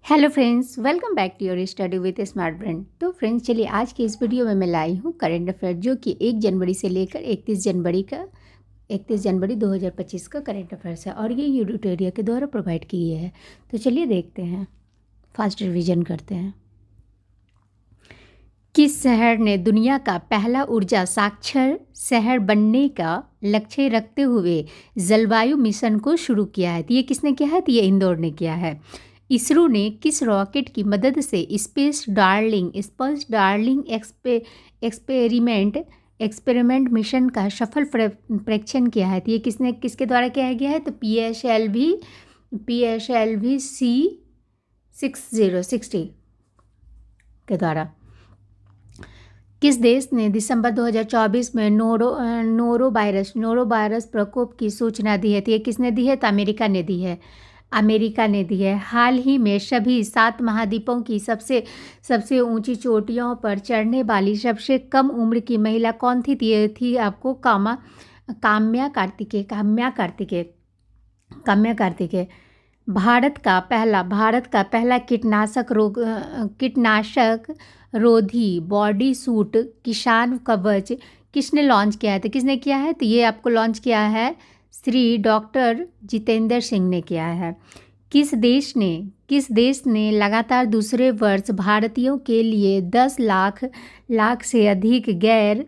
Hello friends, welcome back to your study with smart brain. तो friends, चलिए आज की इस वीडियो में मैं लाई हूँ करंट अफेयर, जो कि 1 जनवरी से लेकर 31 जनवरी 2025 का करंट अफेयर्स है और ये यूट्यूटोरिया के द्वारा प्रोवाइड की है। तो चलिए देखते हैं, फास्ट रिवीजन करते हैं। किस शहर ने दुनिया का पहला ऊर्जा साक्षर शहर बनने का लक्ष्य रखते हुए जलवायु मिशन को शुरू किया है? तो ये किसने किया है? तो ये इंदौर ने किया है। इसरो ने किस रॉकेट की मदद से स्पेस डार्लिंग एक्सपेरिमेंट मिशन का सफल परीक्षण किया है? तो ये किसके द्वारा किया गया है? तो PSLV C60 के द्वारा। किस देश ने दिसंबर 2024 में नोरोवायरस प्रकोप की सूचना दी है? तो ये किसने दी है? तो अमेरिका ने दी है। हाल ही में सभी 7 महाद्वीपों की सबसे ऊंची चोटियों पर चढ़ने वाली सबसे कम उम्र की महिला कौन थी? ये थी आपको काम्या कार्तिकेय। भारत का पहला कीटनाशक रोधी बॉडी सूट किसान कवच किसने लॉन्च किया है? तो किसने किया है? तो ये आपको लॉन्च किया है श्री डॉक्टर जितेंद्र सिंह ने किया है। किस देश ने लगातार दूसरे वर्ष भारतीयों के लिए 10 लाख से अधिक गैर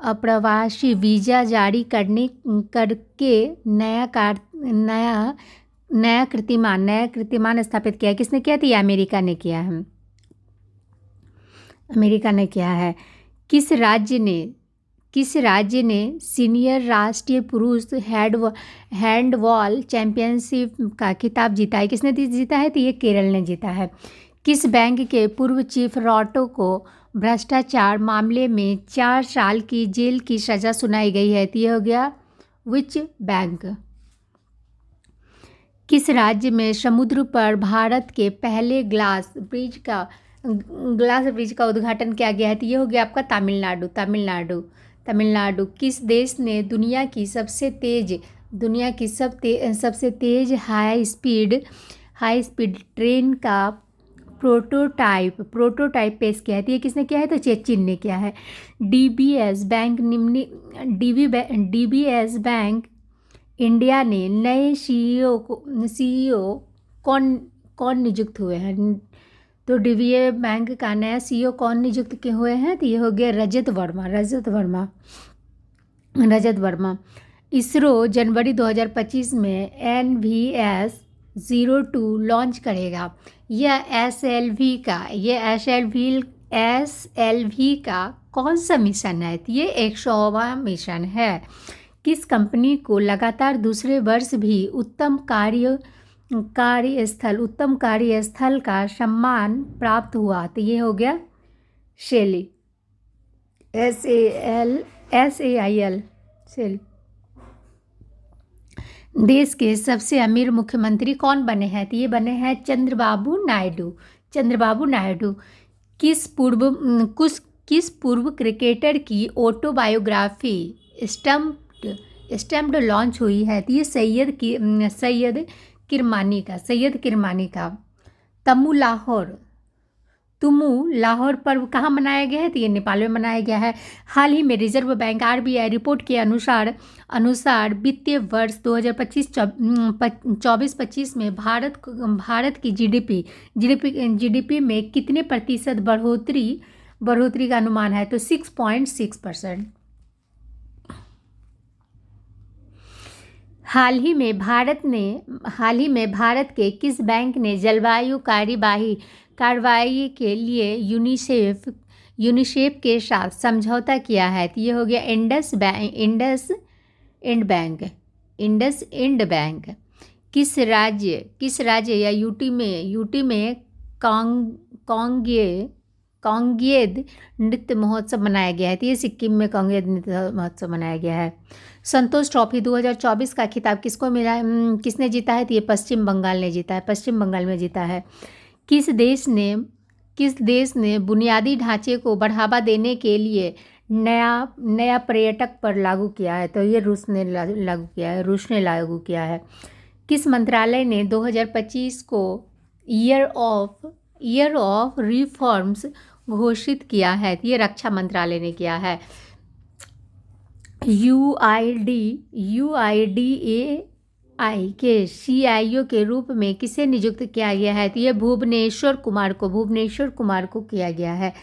अप्रवासी वीज़ा जारी करके नया कीर्तिमान स्थापित किया है? किसने किया? तो ये अमेरिका ने किया है। किस राज्य ने सीनियर राष्ट्रीय पुरुष हैंडबॉल चैंपियनशिप का खिताब जीता है? किसने जीता है? तो ये केरल ने जीता है। किस बैंक के पूर्व चीफ रॉटो को भ्रष्टाचार मामले में 4 साल की जेल की सजा सुनाई गई है? तो ये हो गया विच बैंक। किस राज्य में समुद्र पर भारत के पहले ग्लास ब्रिज का उद्घाटन किया गया है? तो ये हो गया आपका तमिलनाडु। किस देश ने दुनिया की सबसे तेज हाई स्पीड ट्रेन का प्रोटोटाइप पेश किया है? तो ये किसने किया है? तो चीन ने किया है। DBS बैंक इंडिया ने नए CEO कौन नियुक्त हुए हैं? तो DBS बैंक का नया CEO कौन नियुक्त हुए हैं? तो ये हो गया रजत वर्मा। इसरो जनवरी 2025 में NVS-02 लॉन्च करेगा। यह SLV का कौन सा मिशन है? तो ये 100वां मिशन है। किस कंपनी को लगातार दूसरे वर्ष भी उत्तम कार्यस्थल का सम्मान प्राप्त हुआ? तो ये हो गया शेली SAIL। देश के सबसे अमीर मुख्यमंत्री कौन बने हैं? तो ये बने हैं चंद्रबाबू नायडू। किस पूर्व क्रिकेटर की ऑटोबायोग्राफी स्टम्प्ड लॉन्च हुई है? तो ये सैयद किरमानी का। तुमु लाहौर पर्व कहाँ मनाया गया है? तो ये नेपाल में मनाया गया है। हाल ही में रिजर्व बैंक RBI रिपोर्ट के अनुसार वित्तीय वर्ष 2024-25 में भारत की GDP में कितने प्रतिशत बढ़ोतरी का अनुमान है? तो 6.6%। हाल ही में भारत के किस बैंक ने जलवायु कार्रवाई के लिए यूनिसेफ के साथ समझौता किया है? तो ये हो गया इंडस इंड बैंक। किस राज्य या यूटी में कांगेद नृत्य महोत्सव मनाया गया है? तो ये सिक्किम में कांगेद नृत्य महोत्सव मनाया गया है। संतोष ट्रॉफी 2024 का खिताब किसको मिला? किसने जीता है? तो ये पश्चिम बंगाल में जीता है। किस देश ने बुनियादी ढांचे को बढ़ावा देने के लिए नया पर्यटक पर लागू किया है? तो ये रूस ने लागू किया है। किस मंत्रालय ने 2025 को ईयर ऑफ रिफॉर्म्स घोषित किया है। ये रक्षा मंत्रालय ने किया है। यूआईडीएआई के सीआईओ के रूप में किसे नियुक्त किया गया है? तो ये भुवनेश्वर कुमार को किया गया है।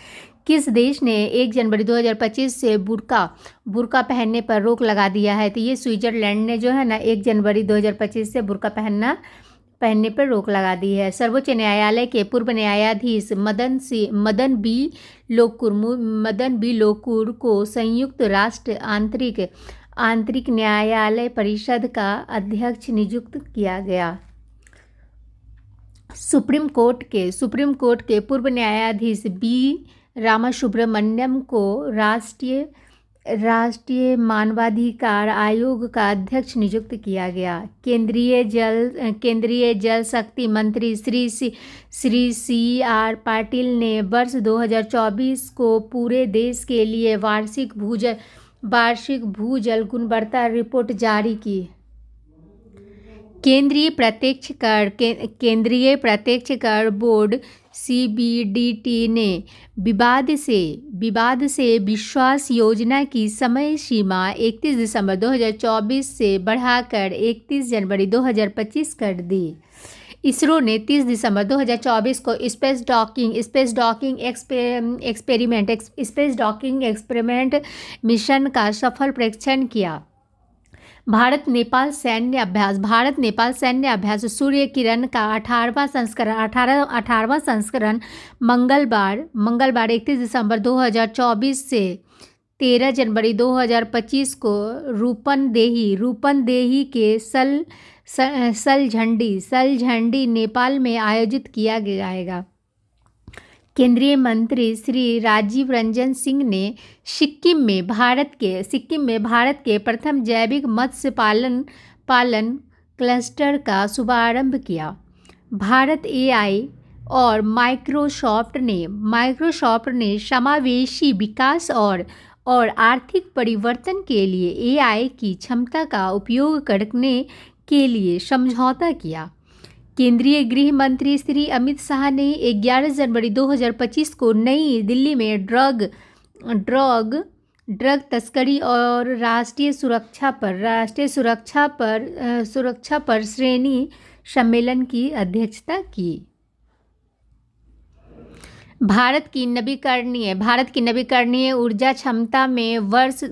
किस देश ने 1 जनवरी 2025 से बुर्का पहनने पर रोक लगा दिया है? तो ये स्विट्जरलैंड ने जो है ना 1 जनवरी 2025 से बुर्का पहनने पर रोक लगा दी है। सर्वोच्च न्यायालय के पूर्व न्यायाधीश मदन बी लोकुर को संयुक्त राष्ट्र आंतरिक न्यायालय परिषद का अध्यक्ष नियुक्त किया गया। सुप्रीम कोर्ट के पूर्व न्यायाधीश बी रामासुब्रमण्यम को राष्ट्रीय मानवाधिकार आयोग का अध्यक्ष नियुक्त किया गया। केंद्रीय जल शक्ति मंत्री श्री CR पाटिल ने वर्ष 2024 को पूरे देश के लिए वार्षिक भूजल गुणवत्ता रिपोर्ट जारी की। केंद्रीय प्रत्यक्ष कर बोर्ड CBDT ने विवाद से विश्वास योजना की समय सीमा 31 दिसंबर 2024 से बढ़ाकर 31 जनवरी 2025 कर दी। इसरो ने 30 दिसंबर 2024 को स्पेस डॉकिंग एक्सपेरिमेंट मिशन का सफल परीक्षण किया। भारत नेपाल सैन्य अभ्यास सूर्य किरण का 18वां संस्करण मंगलवार 31 दिसंबर 2024 से 13 जनवरी 2025 को रूपनदेही के सलझंडी नेपाल में आयोजित किया जाएगा। केंद्रीय मंत्री श्री राजीव रंजन सिंह ने सिक्किम में भारत के प्रथम जैविक मत्स्य पालन क्लस्टर का शुभारंभ किया। भारत AI और माइक्रोसॉफ्ट ने समावेशी विकास और आर्थिक परिवर्तन के लिए AI की क्षमता का उपयोग करने के लिए समझौता किया। केंद्रीय गृह मंत्री श्री अमित शाह ने 11 जनवरी 2025 को नई दिल्ली में ड्रग तस्करी और राष्ट्रीय सुरक्षा पर श्रेणी सम्मेलन की अध्यक्षता की। भारत की नवीकरणीय ऊर्जा क्षमता में वर्ष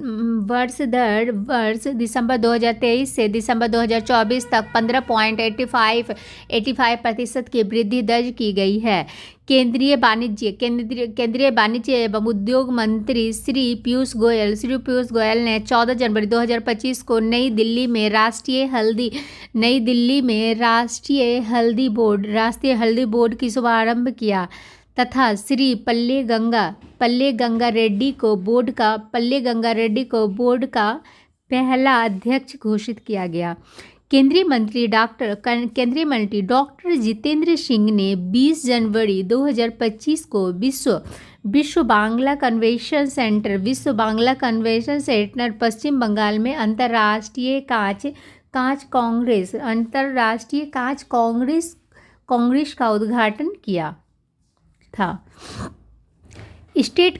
दिसंबर 2023 से दिसंबर 2024 तक 15.85% की वृद्धि दर्ज की गई है। केंद्रीय वाणिज्य एवं उद्योग मंत्री श्री पीयूष गोयल ने 14 जनवरी 2025 को नई दिल्ली में राष्ट्रीय हल्दी बोर्ड की शुभारंभ किया तथा श्री पल्ले गंगा रेड्डी को बोर्ड का पहला अध्यक्ष घोषित किया गया। केंद्रीय मंत्री डॉक्टर जितेंद्र सिंह ने 20 जनवरी 2025 को विश्व बांग्ला कन्वेंशन सेंटर पश्चिम बंगाल में अंतर्राष्ट्रीय कांच कांग्रेस का उद्घाटन किया था। स्टेट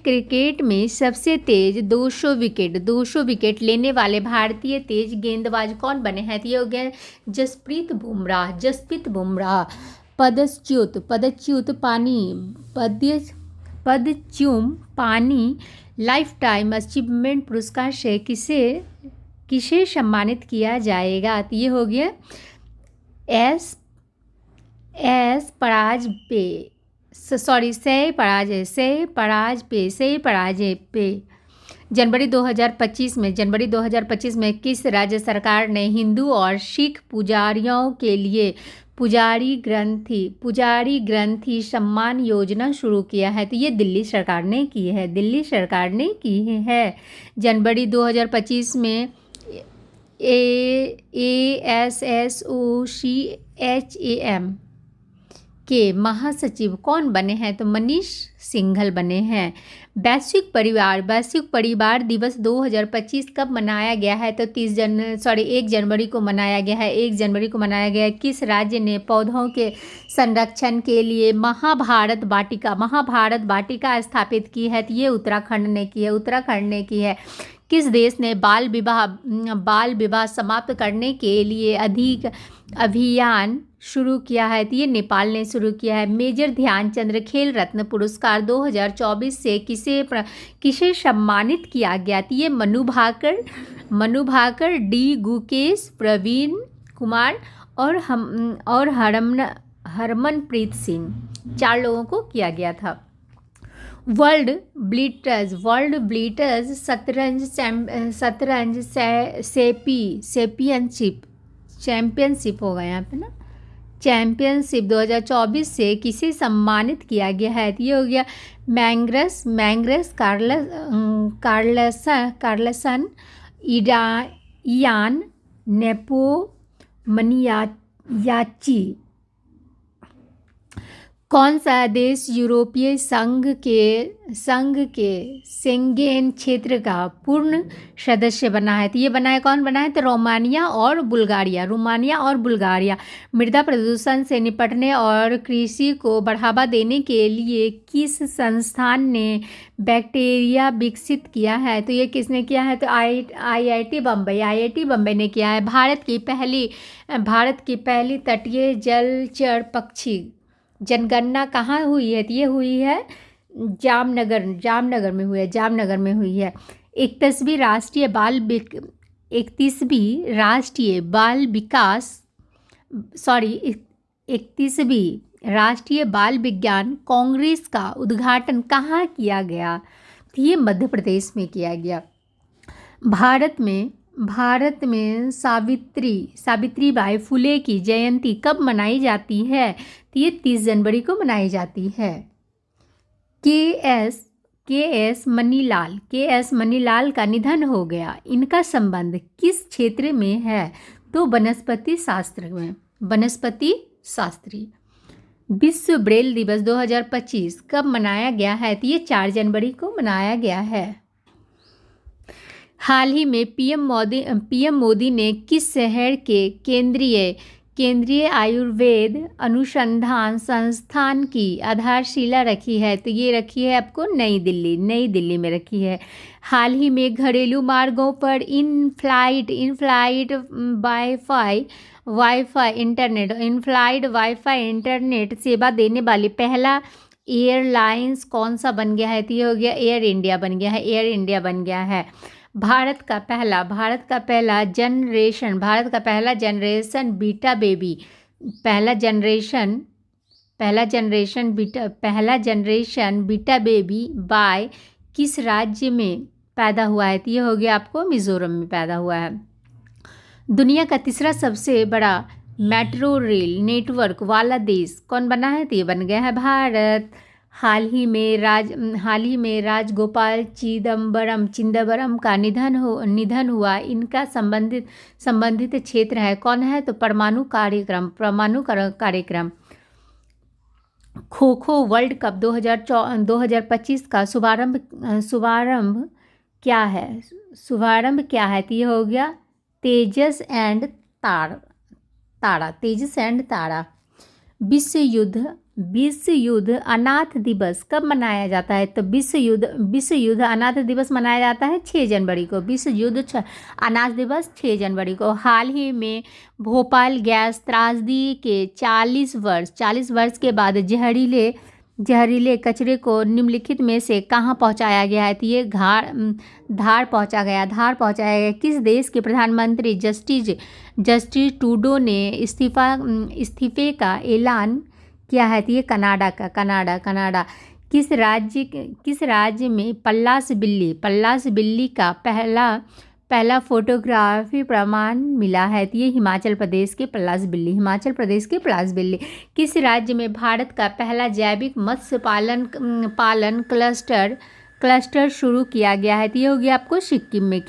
क्रिकेट में सबसे तेज 200 विकेट लेने वाले भारतीय तेज गेंदबाज कौन बने हैं? तो ये हो गया जसप्रीत बुमराह। पदच्युम पानी लाइफ टाइम अचीवमेंट पुरस्कार से किसे सम्मानित किया जाएगा? तो ये हो गया सह पराजय पे। जनवरी 2025 में किस राज्य सरकार ने हिंदू और सिख पुजारियों के लिए पुजारी ग्रंथि सम्मान योजना शुरू किया है? तो ये दिल्ली सरकार ने की है। जनवरी 2025 में ASSOCHAM के महासचिव कौन बने हैं? तो मनीष सिंघल बने हैं। वैश्विक परिवार दिवस 2025 कब मनाया गया है? तो 1 जनवरी को मनाया गया है। 1 जनवरी को मनाया गया है। किस राज्य ने पौधों के संरक्षण के लिए महाभारत वाटिका स्थापित की है? तो ये उत्तराखंड ने की है। किस देश ने बाल विवाह समाप्त करने के लिए अधिक अभियान शुरू किया है? तो ये नेपाल ने शुरू किया है। मेजर ध्यानचंद खेल रत्न पुरस्कार 2024 से किसे सम्मानित किया गया? तो ये मनु भाकर, डी गुकेश, प्रवीण कुमार और हरमनप्रीत सिंह, 4 लोगों को किया गया था। वर्ल्ड ब्लीटर्स शतरंज चैंपियनशिप होगा यहाँ पे ना, चैंपियनशिप 2024 से किसे सम्मानित किया गया है? तो ये हो गया मैग्नस कार्लसन, इयान नेपोमनियाची। कौन सा देश यूरोपीय संघ के शेंगेन क्षेत्र का पूर्ण सदस्य बना है? तो ये कौन बना है? तो रोमानिया और बुल्गारिया। मृदा प्रदूषण से निपटने और कृषि को बढ़ावा देने के लिए किस संस्थान ने बैक्टीरिया विकसित किया है? तो ये किसने किया है? तो आईआईटी बम्बई ने किया है। भारत की पहली तटीय जलचर पक्षी जनगणना कहाँ हुई है? तो ये हुई है जामनगर में हुई है। 31वीं राष्ट्रीय बाल विज्ञान कांग्रेस का उद्घाटन कहाँ किया गया? तो ये मध्य प्रदेश में किया गया। भारत में सावित्रीबाई फुले की जयंती कब मनाई जाती है? तो ये 30 जनवरी को मनाई जाती है। के एस मनीलाल का निधन हो गया। इनका संबंध किस क्षेत्र में है? तो वनस्पति शास्त्री। विश्व ब्रेल दिवस 2025 कब मनाया गया है? तो ये 4 जनवरी को मनाया गया है। हाल ही में पीएम मोदी ने किस शहर के केंद्रीय आयुर्वेद अनुसंधान संस्थान की आधारशिला रखी है? तो ये रखी है आपको नई दिल्ली में रखी है। हाल ही में घरेलू मार्गों पर इन फ्लाइट वाईफाई इंटरनेट सेवा देने वाली पहला एयरलाइंस कौन सा बन गया है? तो ये हो गया एयर इंडिया बन गया है। भारत का पहला जनरेशन बीटा बेबी बाय किस राज्य में पैदा हुआ है? तो ये हो गया आपको मिजोरम में पैदा हुआ है। दुनिया का तीसरा सबसे बड़ा मेट्रो रेल नेटवर्क वाला देश कौन बना है? तो ये बन गया है भारत। हाल ही में राजगोपाल चिदम्बरम का निधन हुआ। इनका संबंधित क्षेत्र है कौन है? तो परमाणु कार्यक्रम। खो खो वर्ल्ड कप 2025 का शुभारंभ क्या है? तो ये हो गया तेजस एंड तारा। विश्व युद्ध अनाथ दिवस कब मनाया जाता है? तो विश्व युद्ध अनाथ दिवस मनाया जाता है 6 जनवरी को। विश्व युद्ध अनाथ दिवस 6 जनवरी को। हाल ही में भोपाल गैस त्रासदी के 40 वर्ष के बाद जहरीले कचरे को निम्नलिखित में से कहाँ पहुँचाया गया है? तो ये धार पहुँचाया गया। किस देश के प्रधानमंत्री जस्टिस ट्रूडो ने इस्तीफे का ऐलान किया है? तो ये कनाडा। किस राज्य में पल्लास बिल्ली का पहला फोटोग्राफी प्रमाण मिला है? तो ये हिमाचल प्रदेश के पल्लास बिल्ली। किस राज्य में भारत का पहला जैविक मत्स्य पालन क्लस्टर शुरू किया गया है? तो ये हो गया आपको सिक्किम में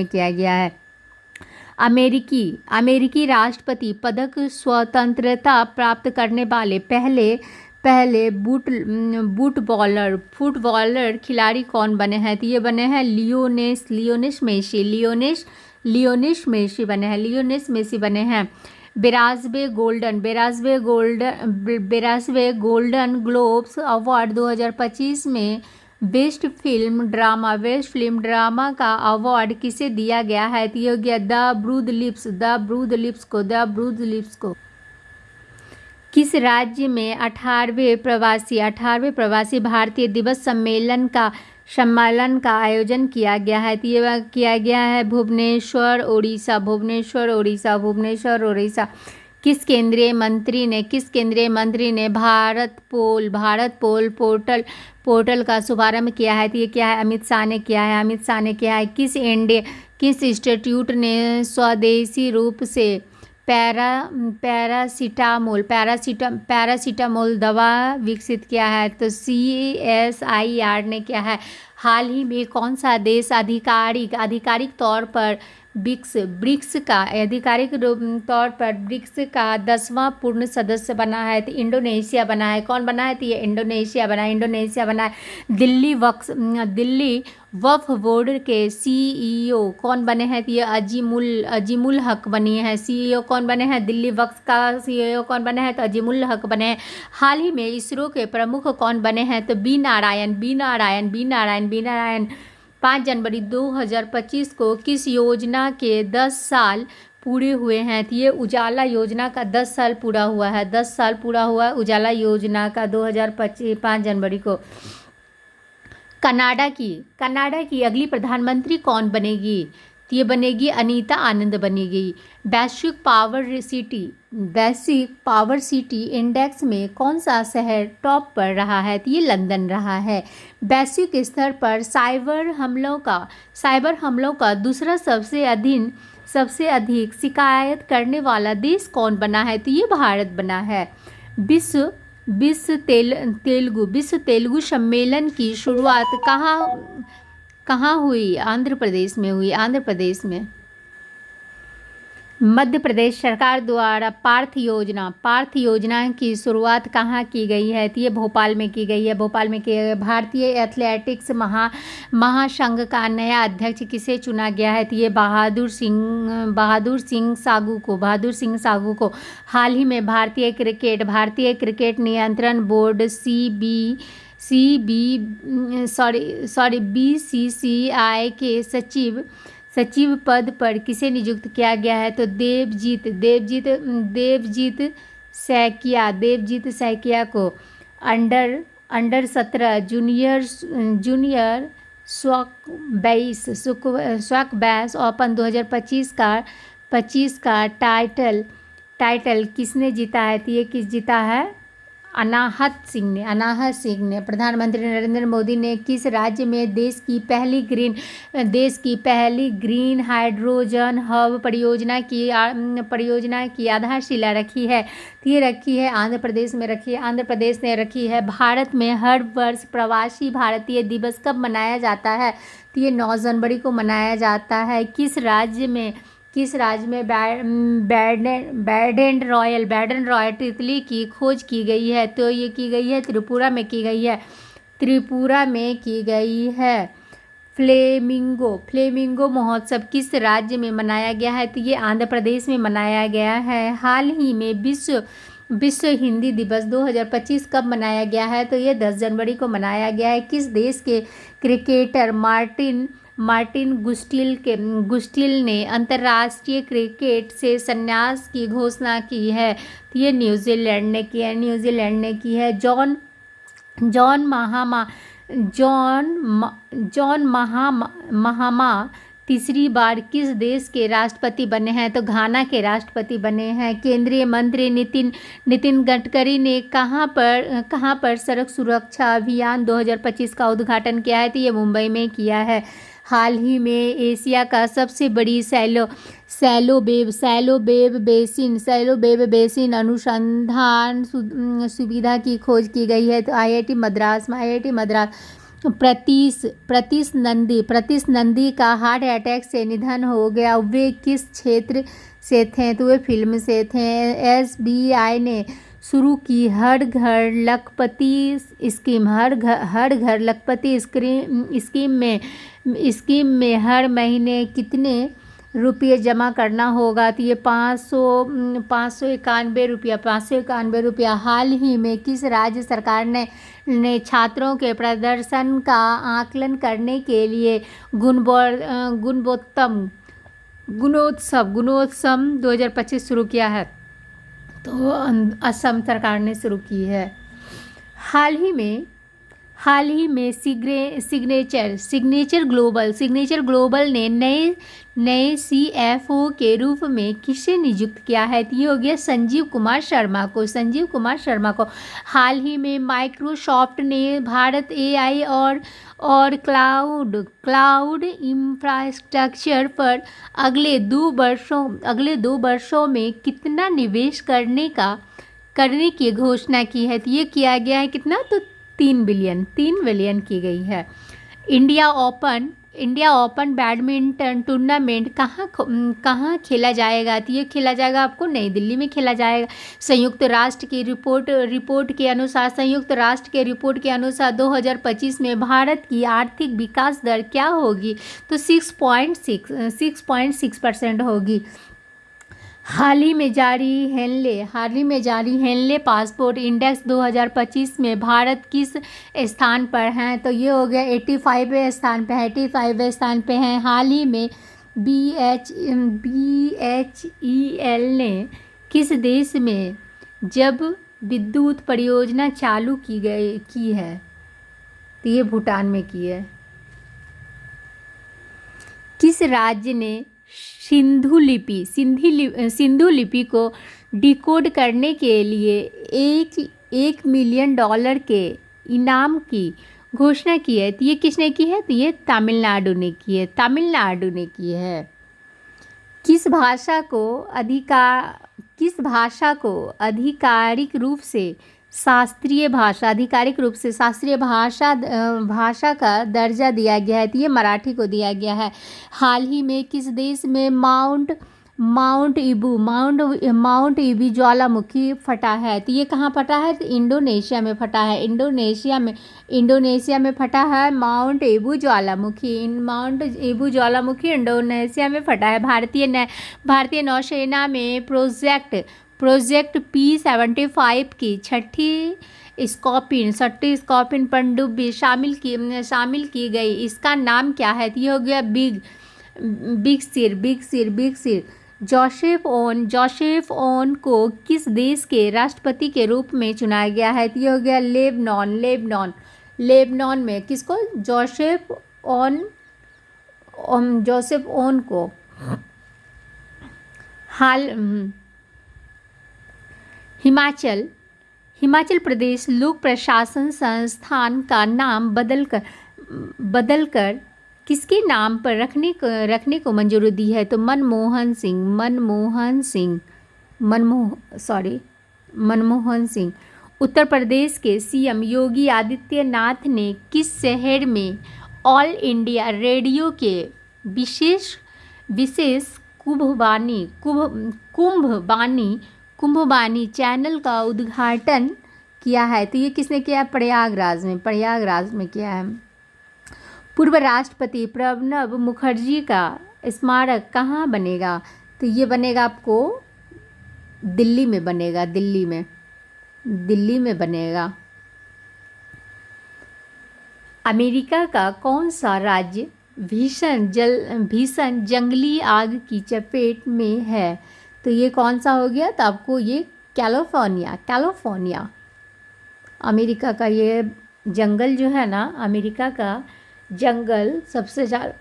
किया गया है। अमेरिकी अमेरिकी राष्ट्रपति पदक स्वतंत्रता प्राप्त करने वाले पहले पहले फुटबॉलर खिलाड़ी कौन बने हैं? तो ये बने हैं लियोनेस मेसी बने हैं। लियोनेस मेसी बने हैं। 82वें गोल्डन ग्लोब्स अवार्ड 2025 में बेस्ट फिल्म ड्रामा का अवार्ड किसे दिया गया है? तो ये हो गया द ब्रूद लिप्स को। किस राज्य में 18वें प्रवासी भारतीय दिवस सम्मेलन का आयोजन किया गया है? तो ये किया गया है भुवनेश्वर उड़ीसा। किस केंद्रीय मंत्री ने भारत पोल पोर्टल का शुभारंभ किया है? तो ये क्या है? अमित शाह ने किया है। किस इंस्टीट्यूट ने स्वदेशी रूप से पैरासीटामोल दवा विकसित किया है? तो CSIR ने किया है। हाल ही में कौन सा देश आधिकारिक तौर पर ब्रिक्स का 10वां पूर्ण सदस्य बना है? तो इंडोनेशिया बना है। कौन बना है? तो ये इंडोनेशिया बना है। दिल्ली वक्फ बोर्ड के CEO कौन बने हैं? तो ये अजीमुल हक बनी है। CEO कौन बने हैं? दिल्ली वक्फ का CEO कौन बने हैं? तो अजीमुल हक बने हैं। हाल ही में इसरो के प्रमुख कौन बने हैं? तो बी नारायण 5 जनवरी 2025 को किस योजना के 10 साल पूरे हुए हैं? तो ये उजाला योजना का 10 साल पूरा हुआ है। उजाला योजना का 2025 5 जनवरी को। कनाडा की अगली प्रधानमंत्री कौन बनेगी? तो ये बनेगी अनीता आनंद बनेगी। वैश्विक पावर सिटी इंडेक्स में कौन सा शहर टॉप पर रहा है? तो ये लंदन रहा है। वैश्विक स्तर पर साइबर हमलों का दूसरा सबसे अधिक शिकायत करने वाला देश कौन बना है? तो ये भारत बना है। विश्व तेलुगु सम्मेलन की शुरुआत कहाँ हुई? आंध्र प्रदेश में। मध्य प्रदेश सरकार द्वारा पार्थ योजना की शुरुआत कहाँ की गई है? तो ये भोपाल में की गई है। भारतीय एथलेटिक्स महासंघ का नया अध्यक्ष किसे चुना गया है? तो ये बहादुर सिंह सागू को। हाल ही में भारतीय क्रिकेट नियंत्रण बोर्ड BCCI के सचिव पद पर किसे नियुक्त किया गया है? तो देवजीत सैकिया को। अंडर 17 जूनियर स्क्वैश ओपन 2025 का टाइटल किसने जीता है? तो ये किस जीता है? अनाहत सिंह ने। प्रधानमंत्री नरेंद्र मोदी ने किस राज्य में देश की पहली ग्रीन हाइड्रोजन हब परियोजना की आधारशिला रखी है? तो ये रखी है आंध्र प्रदेश ने रखी है। भारत में हर वर्ष प्रवासी भारतीय दिवस कब मनाया जाता है? तो ये 9 जनवरी को मनाया जाता है। किस राज्य में बैर्डेन रॉयल तितली की खोज की गई है? तो ये की गई है त्रिपुरा में की गई है। फ्लेमिंगो महोत्सव किस राज्य में मनाया गया है? तो ये आंध्र प्रदेश में मनाया गया है। हाल ही में विश्व हिंदी दिवस 2025 कब मनाया गया है? तो ये 10 जनवरी को मनाया गया है। किस देश के क्रिकेटर मार्टिन गुस्टिल ने अंतर्राष्ट्रीय क्रिकेट से संन्यास की घोषणा की है? तो ये न्यूजीलैंड ने की है। जॉन महामा तीसरी बार किस देश के राष्ट्रपति बने हैं? तो घाना के राष्ट्रपति बने हैं। केंद्रीय मंत्री नितिन गडकरी ने कहां पर सड़क सुरक्षा अभियान 2025 का उद्घाटन किया है? तो ये मुंबई में किया है। हाल ही में एशिया का सबसे बड़ी सैलो वेब बेसिन अनुसंधान सुविधा की खोज की गई है। तो IIT मद्रास प्रतीश नंदी का हार्ट अटैक से निधन हो गया। वे किस क्षेत्र से थे? तो वे फिल्म से थे। एसबीआई ने शुरू की हर घर लखपति स्कीम। हर घर लखपति स्कीम में हर महीने कितने रुपये जमा करना होगा? तो ये 591 रुपया। हाल ही में किस राज्य सरकार ने छात्रों के प्रदर्शन का आकलन करने के लिए गुणोत्सव 2025 शुरू किया है? तो असम सरकार ने शुरू की है। हाल ही में सिग्नेचर ग्लोबल ने नए सीएफओ के रूप में किसे नियुक्त किया है? तो ये हो गया संजीव कुमार शर्मा को। हाल ही में माइक्रोसॉफ्ट ने भारत एआई और क्लाउड इंफ्रास्ट्रक्चर पर अगले 2 वर्षों में कितना निवेश करने की घोषणा की है? तो ये किया गया है कितना? तो 3 बिलियन की गई है। इंडिया ओपन बैडमिंटन टूर्नामेंट कहाँ खेला जाएगा? तो ये खेला जाएगा आपको नई दिल्ली में खेला जाएगा। संयुक्त राष्ट्र की रिपोर्ट के अनुसार 2025 में भारत की आर्थिक विकास दर क्या होगी? तो 6.6% होगी। हाल ही में जारी हेनले पासपोर्ट इंडेक्स 2025 में भारत किस स्थान पर है? तो ये हो गया 85वें स्थान पे है। हाल ही में BHEL ने किस देश में जब विद्युत परियोजना चालू की है? तो ये भूटान में की है। किस राज्य ने सिंधु लिपि को डिकोड करने के लिए $1 मिलियन के इनाम की घोषणा की है? तो ये किसने की है? तो ये तमिलनाडु ने की है। किस भाषा को आधिकारिक रूप से शास्त्रीय भाषा का दर्जा दिया गया है? तो ये मराठी को दिया गया है। हाल ही में किस देश में माउंट इबू ज्वालामुखी फटा है? तो ये कहाँ फटा है? तो इंडोनेशिया में फटा है। इंडोनेशिया में फटा है माउंट इबू ज्वालामुखी इंडोनेशिया में फटा है। भारतीय नौसेना में प्रोजेक्ट P-75 की छठी स्कॉर्पिन पनडुब्बी शामिल की गई। इसका नाम क्या है? तो ये हो गया बिग सिर। जोसेफ ओन को किस देश के राष्ट्रपति के रूप में चुना गया है? तो ये हो गया लेबनान में। किसको? जोसेफ ओन को। हिमाचल प्रदेश लोक प्रशासन संस्थान का नाम बदलकर किसके नाम पर रखने को मंजूरी दी है? तो मनमोहन सिंह। उत्तर प्रदेश के सीएम योगी आदित्यनाथ ने किस शहर में ऑल इंडिया रेडियो के विशेष कुंभवाणी चैनल का उद्घाटन किया है? तो ये किसने किया? प्रयागराज में किया है। पूर्व राष्ट्रपति प्रणब मुखर्जी का स्मारक कहाँ बनेगा? तो ये बनेगा आपको दिल्ली में बनेगा। अमेरिका का कौन सा राज्य भीषण जंगली आग की चपेट में है? तो ये कौन सा हो गया? तो आपको ये कैलिफोर्निया। अमेरिका का ये जंगल जो है ना, अमेरिका का जंगल सबसे ज़्यादा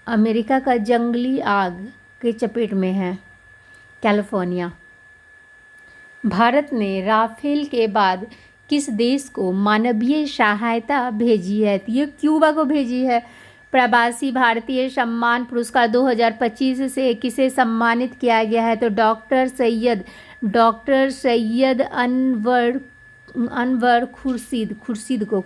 अमेरिका का जंगली आग के चपेट में है, कैलिफोर्निया। भारत ने राफेल के बाद किस देश को मानवीय सहायता भेजी है? तो ये क्यूबा को भेजी है। प्रवासी भारतीय सम्मान पुरस्कार 2025 से किसे सम्मानित किया गया है? तो डॉक्टर सैयद अनवर खुर्शीद को।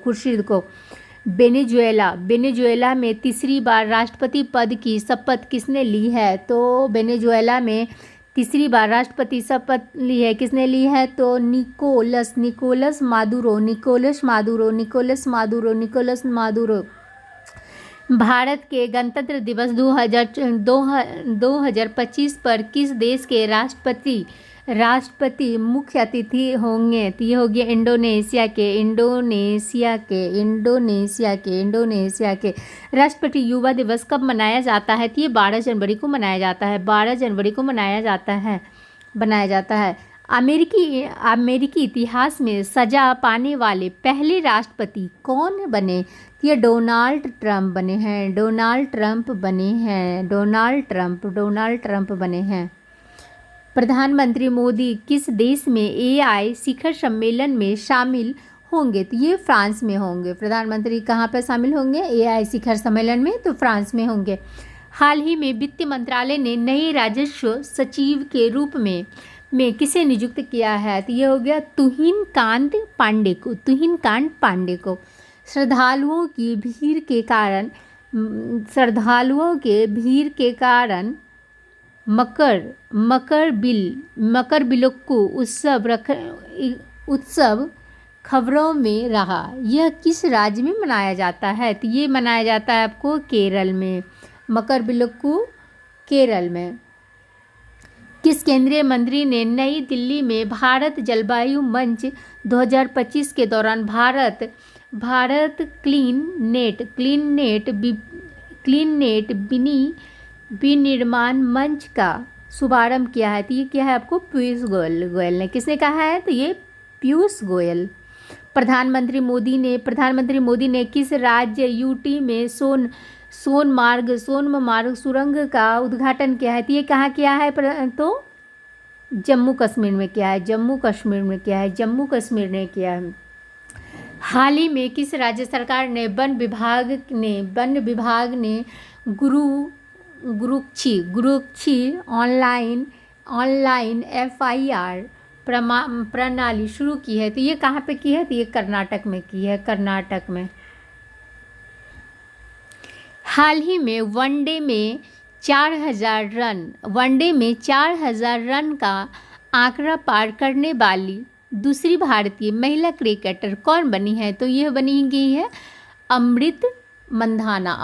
वेनेजुएला, वेनेजुएला में तीसरी बार राष्ट्रपति पद की शपथ किसने ली है? तो वेनेजुएला में तीसरी बार राष्ट्रपति शपथ ली है, किसने ली है? तो निकोलस मादुरो। भारत के गणतंत्र दिवस 2025 पर किस देश के राष्ट्रपति मुख्य अतिथि होंगे? तो ये होगी इंडोनेशिया के राष्ट्रपति युवा दिवस कब मनाया जाता है? तो ये 12 जनवरी को मनाया जाता है। अमेरिकी इतिहास में सजा पाने वाले पहले राष्ट्रपति कौन बने? ये डोनाल्ड ट्रंप बने हैं। प्रधानमंत्री मोदी किस देश में एआई शिखर सम्मेलन में शामिल होंगे? तो ये फ्रांस में होंगे। प्रधानमंत्री कहाँ पर शामिल होंगे? एआई शिखर सम्मेलन में, तो फ्रांस में होंगे। हाल ही में वित्त मंत्रालय ने नए राजस्व सचिव के रूप में किसे नियुक्त किया है? तो ये हो गया तुहिन कांत पांडे को। श्रद्धालुओं की भीड़ के कारण मकरबिलक्कू उत्सव खबरों में रहा। यह किस राज्य में मनाया जाता है? तो ये मनाया जाता है आपको केरल में, मकरबिलक्कू केरल में। किस केंद्रीय मंत्री ने नई दिल्ली में भारत जलवायु मंच 2025 के दौरान भारत क्लीन नेट विनिर्माण मंच का शुभारंभ किया है? तो ये क्या है आपको? पीयूष गोयल ने। किसने कहा है? तो ये पीयूष गोयल। प्रधानमंत्री मोदी ने किस राज्य यूटी में सोनमार्ग सुरंग का उद्घाटन किया है? तो ये कहाँ किया है? तो जम्मू कश्मीर में किया है। हाल ही में किस राज्य सरकार ने वन विभाग ने गुरुक्षी ऑनलाइन FIR प्रणाली शुरू की है? तो ये कहाँ पे की है? तो ये कर्नाटक में की है, कर्नाटक में। हाल ही में वनडे में 4000 रन का आंकड़ा पार करने वाली दूसरी भारतीय महिला क्रिकेटर कौन बनी है? तो यह बनी गई है अमृत मंधाना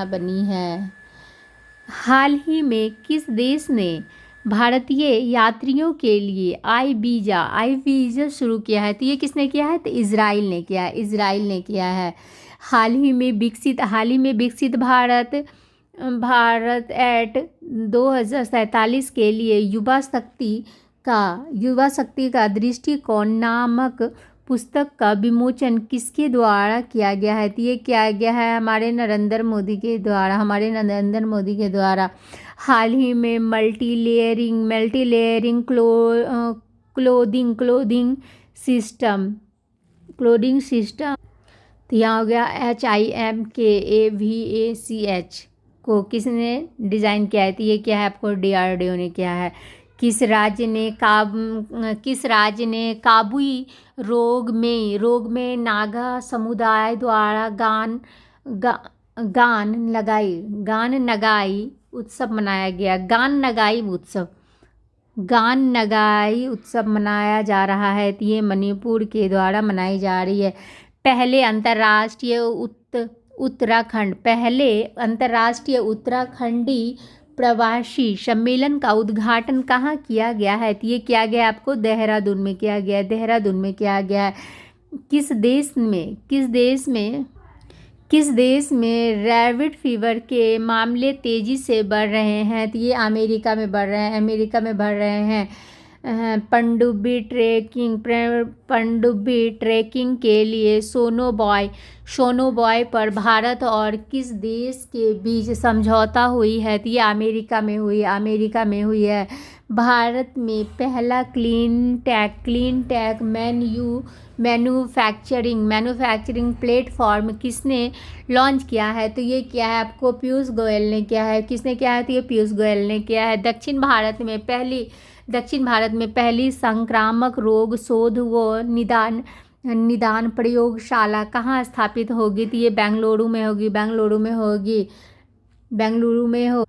बनी है। हाल ही में किस देश ने भारतीय यात्रियों के लिए आई वीज़ा शुरू किया है? तो ये किसने किया है? तो इजराइल ने किया है। हाल ही में विकसित भारत एट 2047 के लिए युवा शक्ति का दृष्टिकोण नामक पुस्तक का विमोचन किसके द्वारा किया गया है? तो ये किया गया है हमारे नरेंद्र मोदी के द्वारा। हाल ही में मल्टी लेयरिंग क्लोथिंग सिस्टम तो यहाँ हो गया HIMKAVACH को किसने डिज़ाइन किया है? तो ये क्या है आपको? DRDO ने किया है। किस राज्य ने काबुई रोग में नागा समुदाय द्वारा गान नगाई उत्सव मनाया गया? गान नगाई उत्सव मनाया जा रहा है। तो ये मणिपुर के द्वारा मनाई जा रही है। पहले अंतर्राष्ट्रीय उत्तराखंडी प्रवासी सम्मेलन का उद्घाटन कहाँ किया गया है? तो ये किया गया आपको देहरादून में किया गया है। किस देश में रैबिट फीवर के मामले तेजी से बढ़ रहे हैं? तो ये अमेरिका में बढ़ रहे हैं। पनडुब्बी ट्रैकिंग के लिए सोनोबॉय पर भारत और किस देश के बीच समझौता हुई है? तो ये अमेरिका में हुई है। भारत में पहला क्लीन टेक मैन्युफैक्चरिंग प्लेटफॉर्म किसने लॉन्च किया है? तो ये क्या है आपको? पीयूष गोयल ने किया है। किसने किया है? तो ये पीयूष गोयल ने किया है। दक्षिण भारत में पहली संक्रामक रोग शोध व निदान प्रयोगशाला कहाँ स्थापित होगी? तो ये बेंगलुरु में होगी, बेंगलुरु में होगी, बेंगलुरु में हो।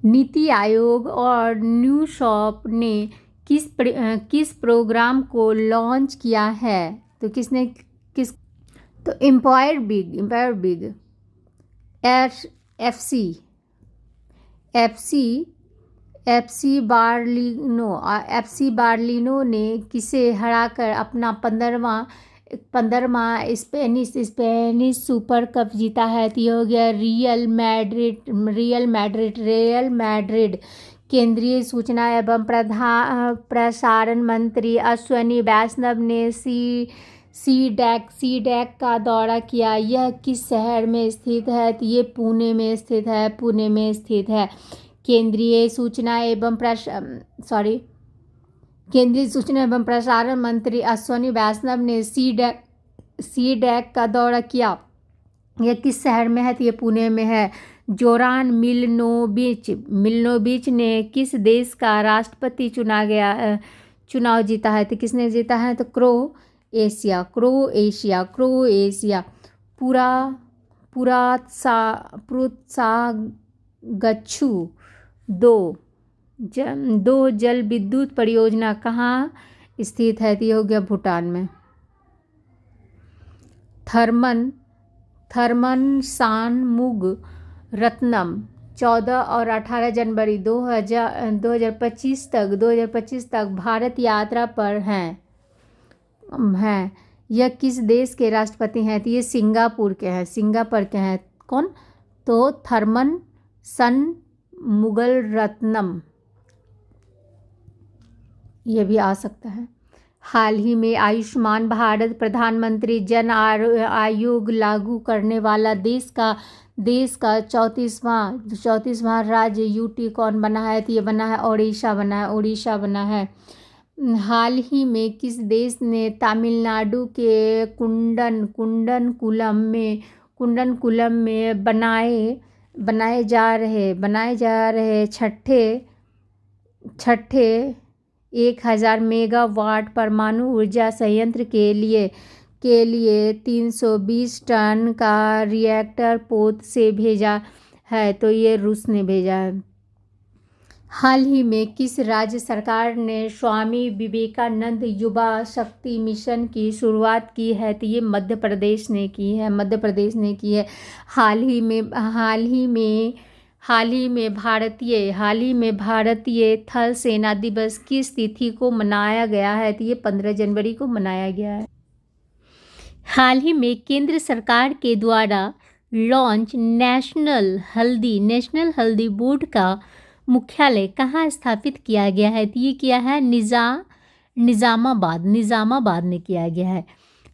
नीति आयोग और न्यू शॉप ने किस प्रोग्राम को लॉन्च किया है? तो किसने किस तो empire big FC FC FC बार्लिनो ने किसे हराकर अपना 15वां स्पेनिश सुपर कप जीता है? तो ये हो गया रियल मैड्रिड। केंद्रीय सूचना एवं प्रसारण मंत्री अश्विनी वैष्णव ने सी डैक का दौरा किया। यह किस शहर में स्थित है? तो ये पुणे में स्थित है। केंद्रीय सूचना एवं प्रसारण मंत्री अश्विनी वैष्णव ने सी डैक का दौरा किया। यह किस शहर में है? तो ये पुणे में है। जोरान मिलनोविच ने किस देश का राष्ट्रपति चुनाव जीता है? तो किसने जीता है? तो क्रोएशिया। पुरात्सागच्छु दो जल विद्युत परियोजना कहाँ स्थित है? तो ये हो गया भूटान में। थर्मन शानमुग रत्नम 14 और 18 जनवरी 2025 तक भारत यात्रा पर हैं। यह किस देश के राष्ट्रपति हैं? तो ये सिंगापुर के हैं। कौन? तो थर्मन षणमुगरत्नम, ये भी आ सकता है। हाल ही में आयुष्मान भारत प्रधानमंत्री जन आयोग लागू करने वाला देश का 34वां राज्य यूटी कौन बना है? तो ये बना है ओडिशा बना है। हाल ही में किस देश ने तमिलनाडु के कुंडनकुलम में बनाए जा रहे छठे 1000 मेगावाट परमाणु ऊर्जा संयंत्र के लिए 320 टन का रिएक्टर पोत से भेजा है? तो ये रूस ने भेजा है। हाल ही में किस राज्य सरकार ने स्वामी विवेकानंद युवा शक्ति मिशन की शुरुआत की है? तो ये मध्य प्रदेश ने की है। हाल ही में भारतीय थल सेना दिवस किस तिथि को मनाया गया है? तो ये 15 जनवरी को मनाया गया है। हाल ही में केंद्र सरकार के द्वारा लॉन्च नेशनल हल्दी बोर्ड का मुख्यालय कहाँ स्थापित किया गया है? तो ये किया है निज़ामाबाद में किया गया है।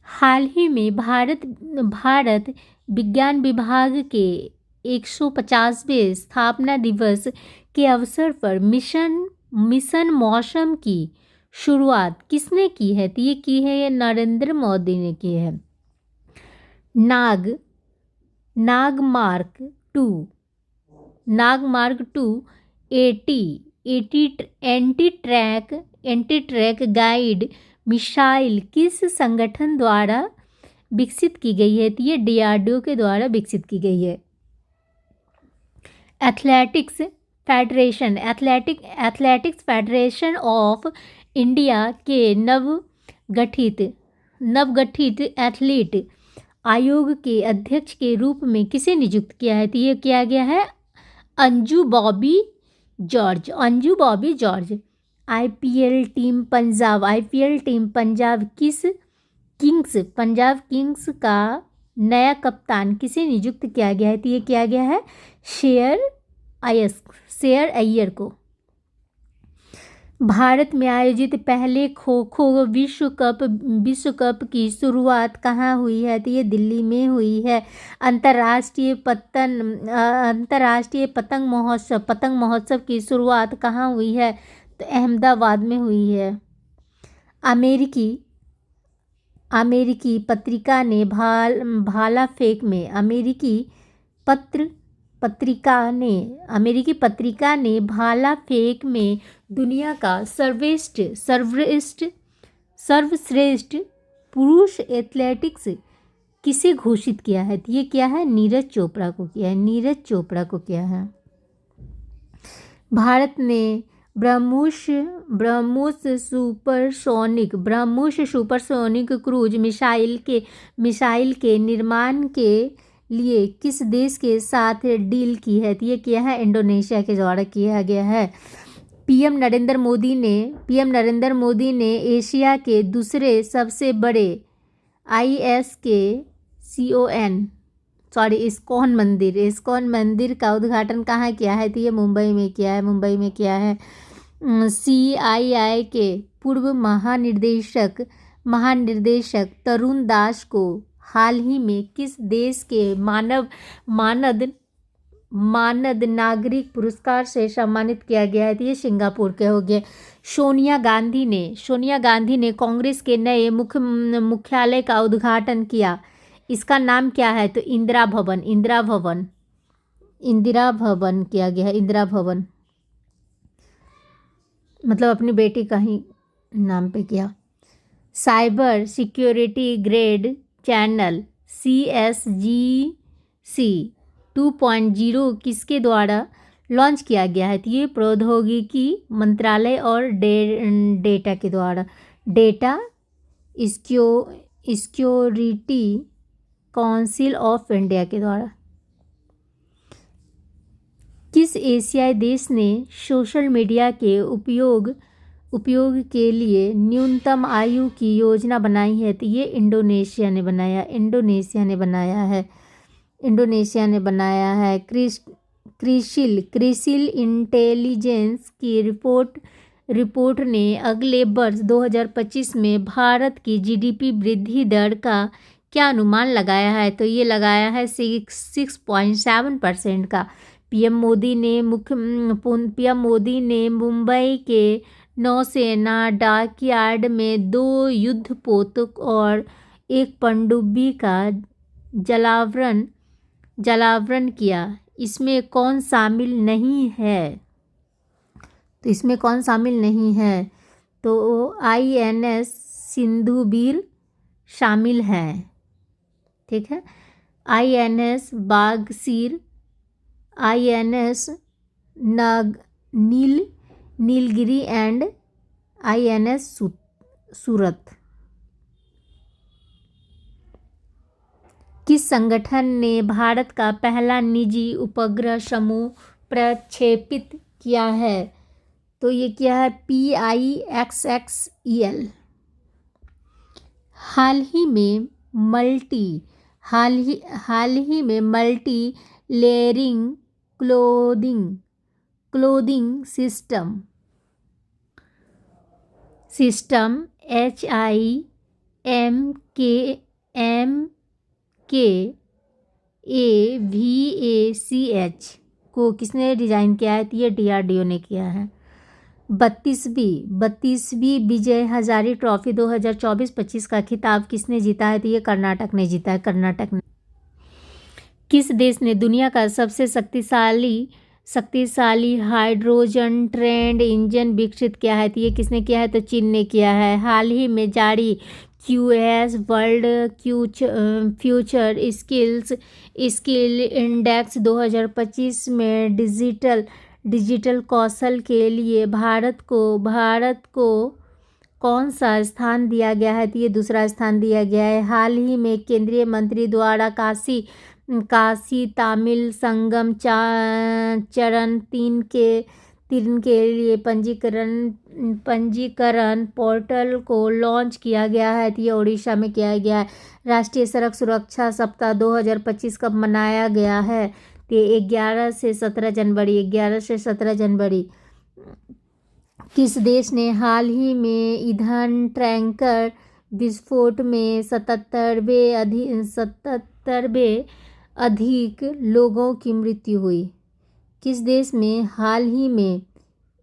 हाल ही में भारत विज्ञान विभाग के 150वें स्थापना दिवस के अवसर पर मिशन मौसम की शुरुआत किसने की है? तो ये की है ये नरेंद्र मोदी ने की है। नागमार्ग 2 एंटी ट्रैक गाइड मिसाइल किस संगठन द्वारा विकसित की गई है? तो ये DRDO के द्वारा विकसित की गई है। एथलेटिक्स फेडरेशन ऑफ इंडिया के नवगठित एथलीट आयोग के अध्यक्ष के रूप में किसे नियुक्त किया है? तो ये किया गया है Anju Bobby George. IPL team Punjab Punjab Kings का नया कप्तान किसे नियुक्त किया गया है? तो ये किया गया है शेयर अय्यर को। भारत में आयोजित पहले खो-खो विश्व कप की शुरुआत कहाँ हुई है? तो ये दिल्ली में हुई है। अंतर्राष्ट्रीय पतंग महोत्सव की शुरुआत कहाँ हुई है? तो अहमदाबाद में हुई है। अमेरिकी पत्रिका ने भाला फेंक में अमेरिकी अमेरिकी पत्रिका ने भाला फेंक में दुनिया का सर्वश्रेष्ठ पुरुष एथलेटिक्स किसे घोषित किया है? तो ये क्या है? नीरज चोपड़ा को किया है। नीरज चोपड़ा को किया है। भारत ने ब्रह्मोस सुपरसोनिक क्रूज मिसाइल के निर्माण के लिए किस देश के साथ डील की है? तो ये किया है इंडोनेशिया के द्वारा किया गया है। पीएम नरेंद्र मोदी ने एशिया के दूसरे सबसे बड़े इस्कॉन मंदिर का उद्घाटन कहाँ किया है? तो ये मुंबई में किया है। CII के पूर्व महानिर्देशक तरुण दास को हाल ही में किस देश के मानद नागरिक पुरस्कार से सम्मानित किया गया है? तो ये सिंगापुर के हो गए। सोनिया गांधी ने कांग्रेस के नए मुख्यालय का उद्घाटन किया। इसका नाम क्या है? तो इंदिरा भवन किया गया है। इंदिरा भवन मतलब अपनी बेटी का ही नाम पे किया। Cyber security grade channel CSGC 2.0 किसके द्वारा लॉन्च किया गया है? तो ये प्रौद्योगिकी मंत्रालय और डेटा के द्वारा, data security council of India के द्वारा। किस एशियाई देश ने सोशल मीडिया के उपयोग के लिए न्यूनतम आयु की योजना बनाई है? तो ये इंडोनेशिया ने बनाया है। क्रिसिल इंटेलिजेंस की रिपोर्ट ने अगले वर्ष 2025 में भारत की GDP वृद्धि दर का क्या अनुमान लगाया है? तो ये लगाया है 6.7% का। पीएम मोदी ने मुंबई के नौसेना डॉकयार्ड में 2 युद्धपोत और एक पनडुब्बी का जलावरण किया। इसमें कौन शामिल नहीं है? तो इसमें कौन शामिल नहीं है? तो INS सिंधुवीर शामिल है। ठीक है। INS बागसीर, INS Nilgiri and INS सूरत। किस संगठन ने भारत का पहला निजी उपग्रह समूह प्रक्षेपित किया है? तो ये क्या है? PIXXEL। हाल ही में multi layering clothing system HIMKAVACH को किसने डिज़ाइन किया है? तो ये DRDO ने किया है। 32वीं विजय हजारे ट्रॉफी 2024-25 का खिताब किसने जीता है? तो ये कर्नाटक ने जीता है। किस देश ने दुनिया का सबसे शक्तिशाली हाइड्रोजन ट्रेंड इंजन विकसित किया है? तो ये किसने किया है? तो चीन ने किया है। हाल ही में जारी QS world future skill index 2025 में डिजिटल कौशल के लिए भारत को कौन सा स्थान दिया गया है? तो ये दूसरा स्थान दिया गया है। हाल ही में केंद्रीय मंत्री द्वारा काशी तामिल संगम चरण 3 के लिए पंजीकरण पोर्टल को लॉन्च किया गया है। तो ये उड़ीसा में किया गया है। राष्ट्रीय सड़क सुरक्षा सप्ताह 2025 कब मनाया गया है? तो 11 से 17 जनवरी। किस देश ने हाल ही में ईंधन टैंकर विस्फोट में 77वें अधिक लोगों की मृत्यु हुई? किस देश में हाल ही में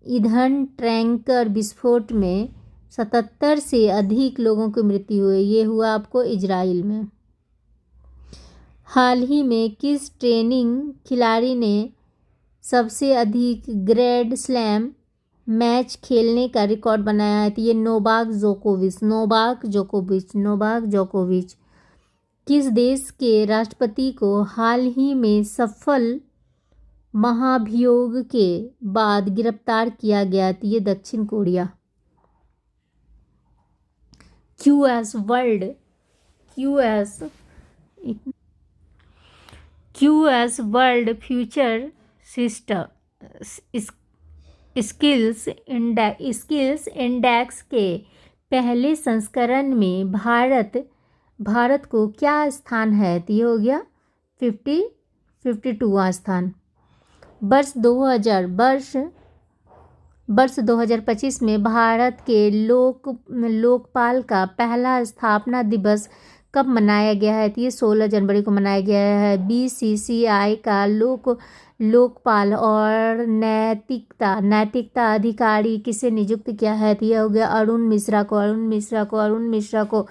ईंधन टैंकर विस्फोट में 77 से अधिक लोगों की मृत्यु हुई? ये हुआ आपको इजराइल में। हाल ही में किस टेनिस खिलाड़ी ने सबसे अधिक ग्रैंड स्लैम मैच खेलने का रिकॉर्ड बनाया है? तो ये नोवाक जोकोविच। किस देश के राष्ट्रपति को हाल ही में सफल महाभियोग के बाद गिरफ्तार किया गया? तो ये दक्षिण Korea. QS world future skills index के पहले संस्करण में भारत को क्या स्थान है? तो ये हो गया 52वां स्थान। वर्ष 2025 में भारत के लोकपाल का पहला स्थापना दिवस कब मनाया गया है? तो ये 16 जनवरी को मनाया गया है। बीसीसीआई का लोकपाल और नैतिकता अधिकारी किसे नियुक्त किया है? तो यह हो गया अरुण मिश्रा को।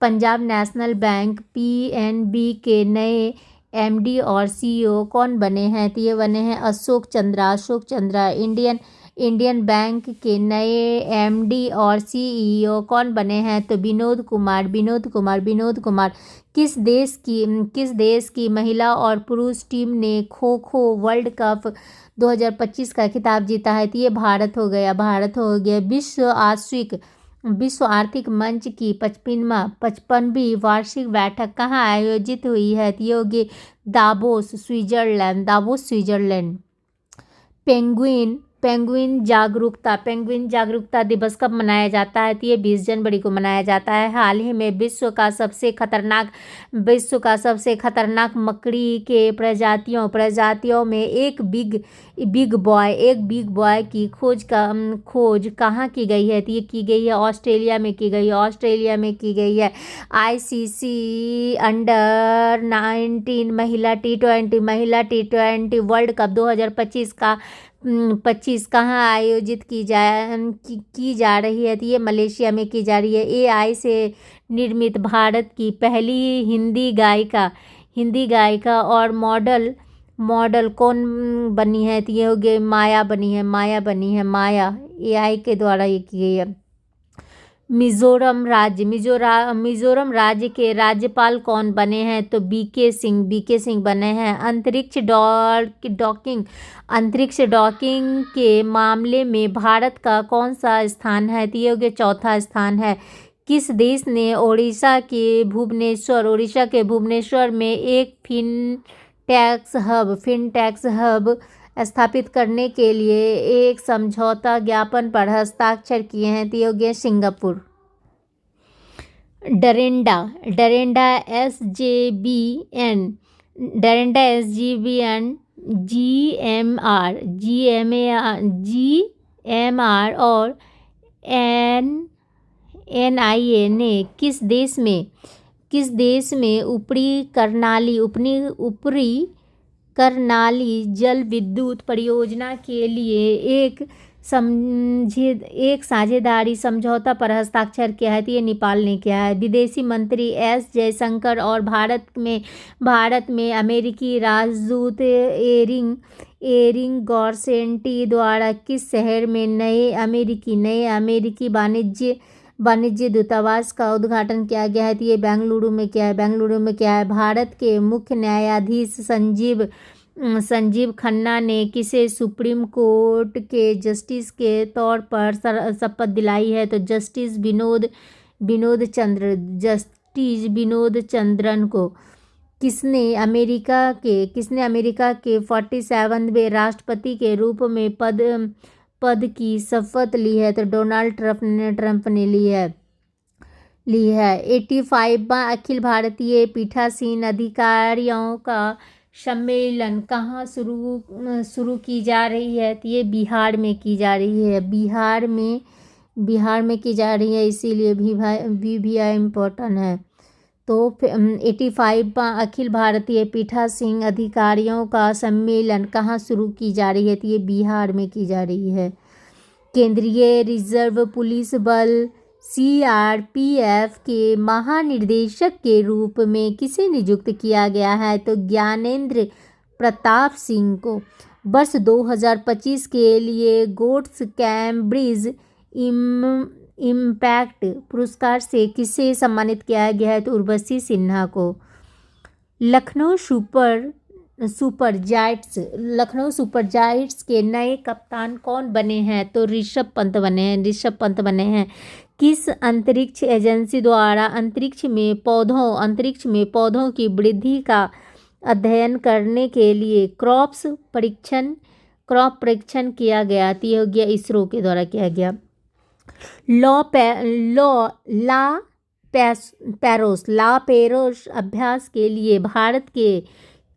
पंजाब नेशनल बैंक पीएनबी के नए एमडी और सीईओ कौन बने हैं? तो ये बने हैं अशोक चंद्रा। इंडियन बैंक के नए एमडी और सीईओ कौन बने हैं? तो विनोद कुमार। किस देश की महिला और पुरुष टीम ने खो वर्ल्ड कप 2025 का खिताब जीता है? तो ये भारत हो गया। विश्व आर्थिक मंच की 55वीं वार्षिक बैठक कहाँ आयोजित हुई है? तो ये होगी दावोस स्विट्जरलैंड। पेंगुइन जागरूकता दिवस कब मनाया जाता है? तो ये 20 जनवरी को मनाया जाता है। हाल ही में विश्व का सबसे खतरनाक मकड़ी के प्रजातियों में एक बिग बॉय की खोज कहाँ की गई है? तो ये की गई है ऑस्ट्रेलिया में की गई है। आईसीसी अंडर 19 महिला टी20 वर्ल्ड कप 2025 कहाँ आयोजित की जा रही है? तो ये मलेशिया में की जा रही है। एआई से निर्मित भारत की पहली हिंदी गायिका और मॉडल कौन बनी है? तो ये हो गई माया बनी है। एआई के द्वारा ये की गई है। मिजोरम राज्य के राज्यपाल कौन बने हैं? तो बीके सिंह बने हैं। अंतरिक्ष डॉकिंग के मामले में भारत का कौन सा स्थान है? तो ये हो गया चौथा स्थान है। किस देश ने ओडिशा के भुवनेश्वर में एक फिनटेक्स हब स्थापित करने के लिए एक समझौता ज्ञापन पर हस्ताक्षर किए हैं? तो ये हो गया सिंगापुर। डरेंडा एसजीबीएन जीएमआर और एनआईए ने किस देश में ऊपरी करनाली जल विद्युत परियोजना के लिए एक साझेदारी समझौता पर हस्ताक्षर किया है? तो ये नेपाल ने किया है। विदेशी मंत्री एस जयशंकर और भारत में अमेरिकी राजदूत एरिक गॉरसेंटी द्वारा किस शहर में नए अमेरिकी वाणिज्य दूतावास का उद्घाटन किया गया है? तो ये बेंगलुरु में क्या है। भारत के मुख्य न्यायाधीश संजीव खन्ना ने किसे सुप्रीम कोर्ट के जस्टिस के तौर पर शपथ दिलाई है? तो जस्टिस विनोद चंद्रन को। किसने अमेरिका के 47वें राष्ट्रपति के रूप में पद की शपथ ली है? तो डोनाल्ड ट्रंप ने ली है। 85वां अखिल भारतीय पीठासीन अधिकारियों का सम्मेलन कहाँ शुरू की जा रही है? तो ये बिहार में की जा रही है। बिहार में की जा रही है, इसीलिए BVI इम्पोर्टेंट है। तो 85वां अखिल भारतीय पीठासीन अधिकारियों का सम्मेलन कहाँ शुरू की जा रही है? तो ये बिहार में की जा रही है। केंद्रीय रिजर्व पुलिस बल सीआरपीएफ के महानिदेशक के रूप में किसे नियुक्त किया गया है? तो ज्ञानेंद्र प्रताप सिंह को। वर्ष 2025 के लिए गोट्स कैम्ब्रिज इम्पैक्ट पुरस्कार से किसे सम्मानित किया गया है? तो उर्वशी सिन्हा को। लखनऊ सुपर जायंट्स के नए कप्तान कौन बने हैं? तो ऋषभ पंत बने हैं। किस अंतरिक्ष एजेंसी द्वारा अंतरिक्ष में पौधों की वृद्धि का अध्ययन करने के लिए क्रॉप परीक्षण किया गया? तो यह हो गया इसरो के द्वारा किया गया। ला पेरोस अभ्यास के लिए भारत के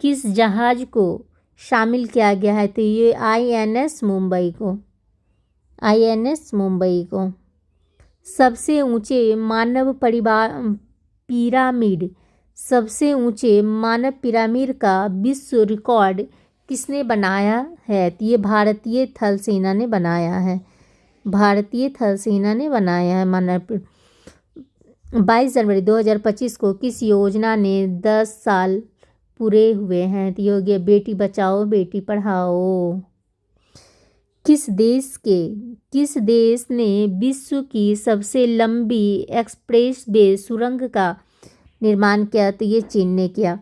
किस जहाज को शामिल किया गया है? तो ये आईएनएस मुंबई को। सबसे ऊंचे मानव पिरामिड का विश्व रिकॉर्ड किसने बनाया है? तो ये भारतीय थल सेना ने बनाया है। 22 जनवरी 2025 को किस योजना ने 10 साल पूरे हुए हैं? तो ये हो गया बेटी बचाओ बेटी पढ़ाओ। किस देश ने विश्व की सबसे लंबी एक्सप्रेसवे सुरंग का निर्माण किया? तो ये चीन ने किया।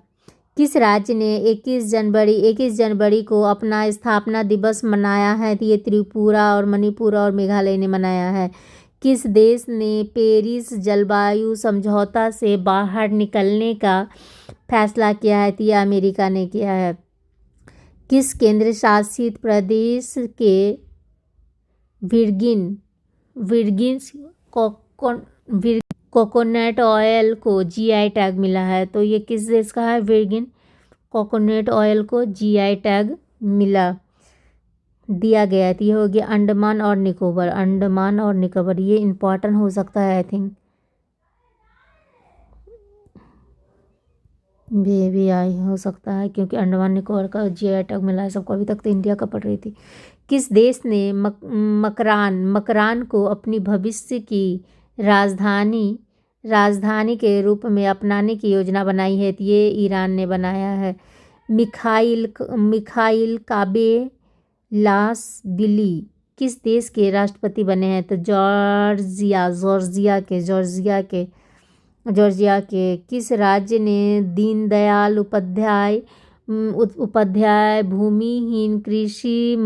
किस राज्य ने 21 जनवरी को अपना स्थापना दिवस मनाया है? तो ये त्रिपुरा और मणिपुर और मेघालय ने मनाया है। किस देश ने पेरिस जलवायु समझौता से बाहर निकलने का फैसला किया है? तो ये अमेरिका ने किया है। किस केंद्र शासित प्रदेश के विर्गिन कोकोनट ऑयल को जीआई टैग मिला है? तो ये किस देश का है? विर्गिन कोकोनट ऑयल को जीआई टैग दिया गया है। तो ये हो गया अंडमान और निकोबार। ये इम्पोर्टेंट हो सकता है आई थिंक। भी आई हो सकता है क्योंकि अंडमान निकोबार का जीआई टैग मिला है सबको। अभी तक तो इंडिया का पढ़ रही थी। किस देश ने मकरान को अपनी भविष्य की राजधानी के रूप में अपनाने की योजना बनाई है? तो ये ईरान ने बनाया है। मिखाइल काबेलासविली किस देश के राष्ट्रपति बने हैं? तो जॉर्जिया के। किस राज्य ने दीनदयाल उपाध्याय भूमिहीन कृषि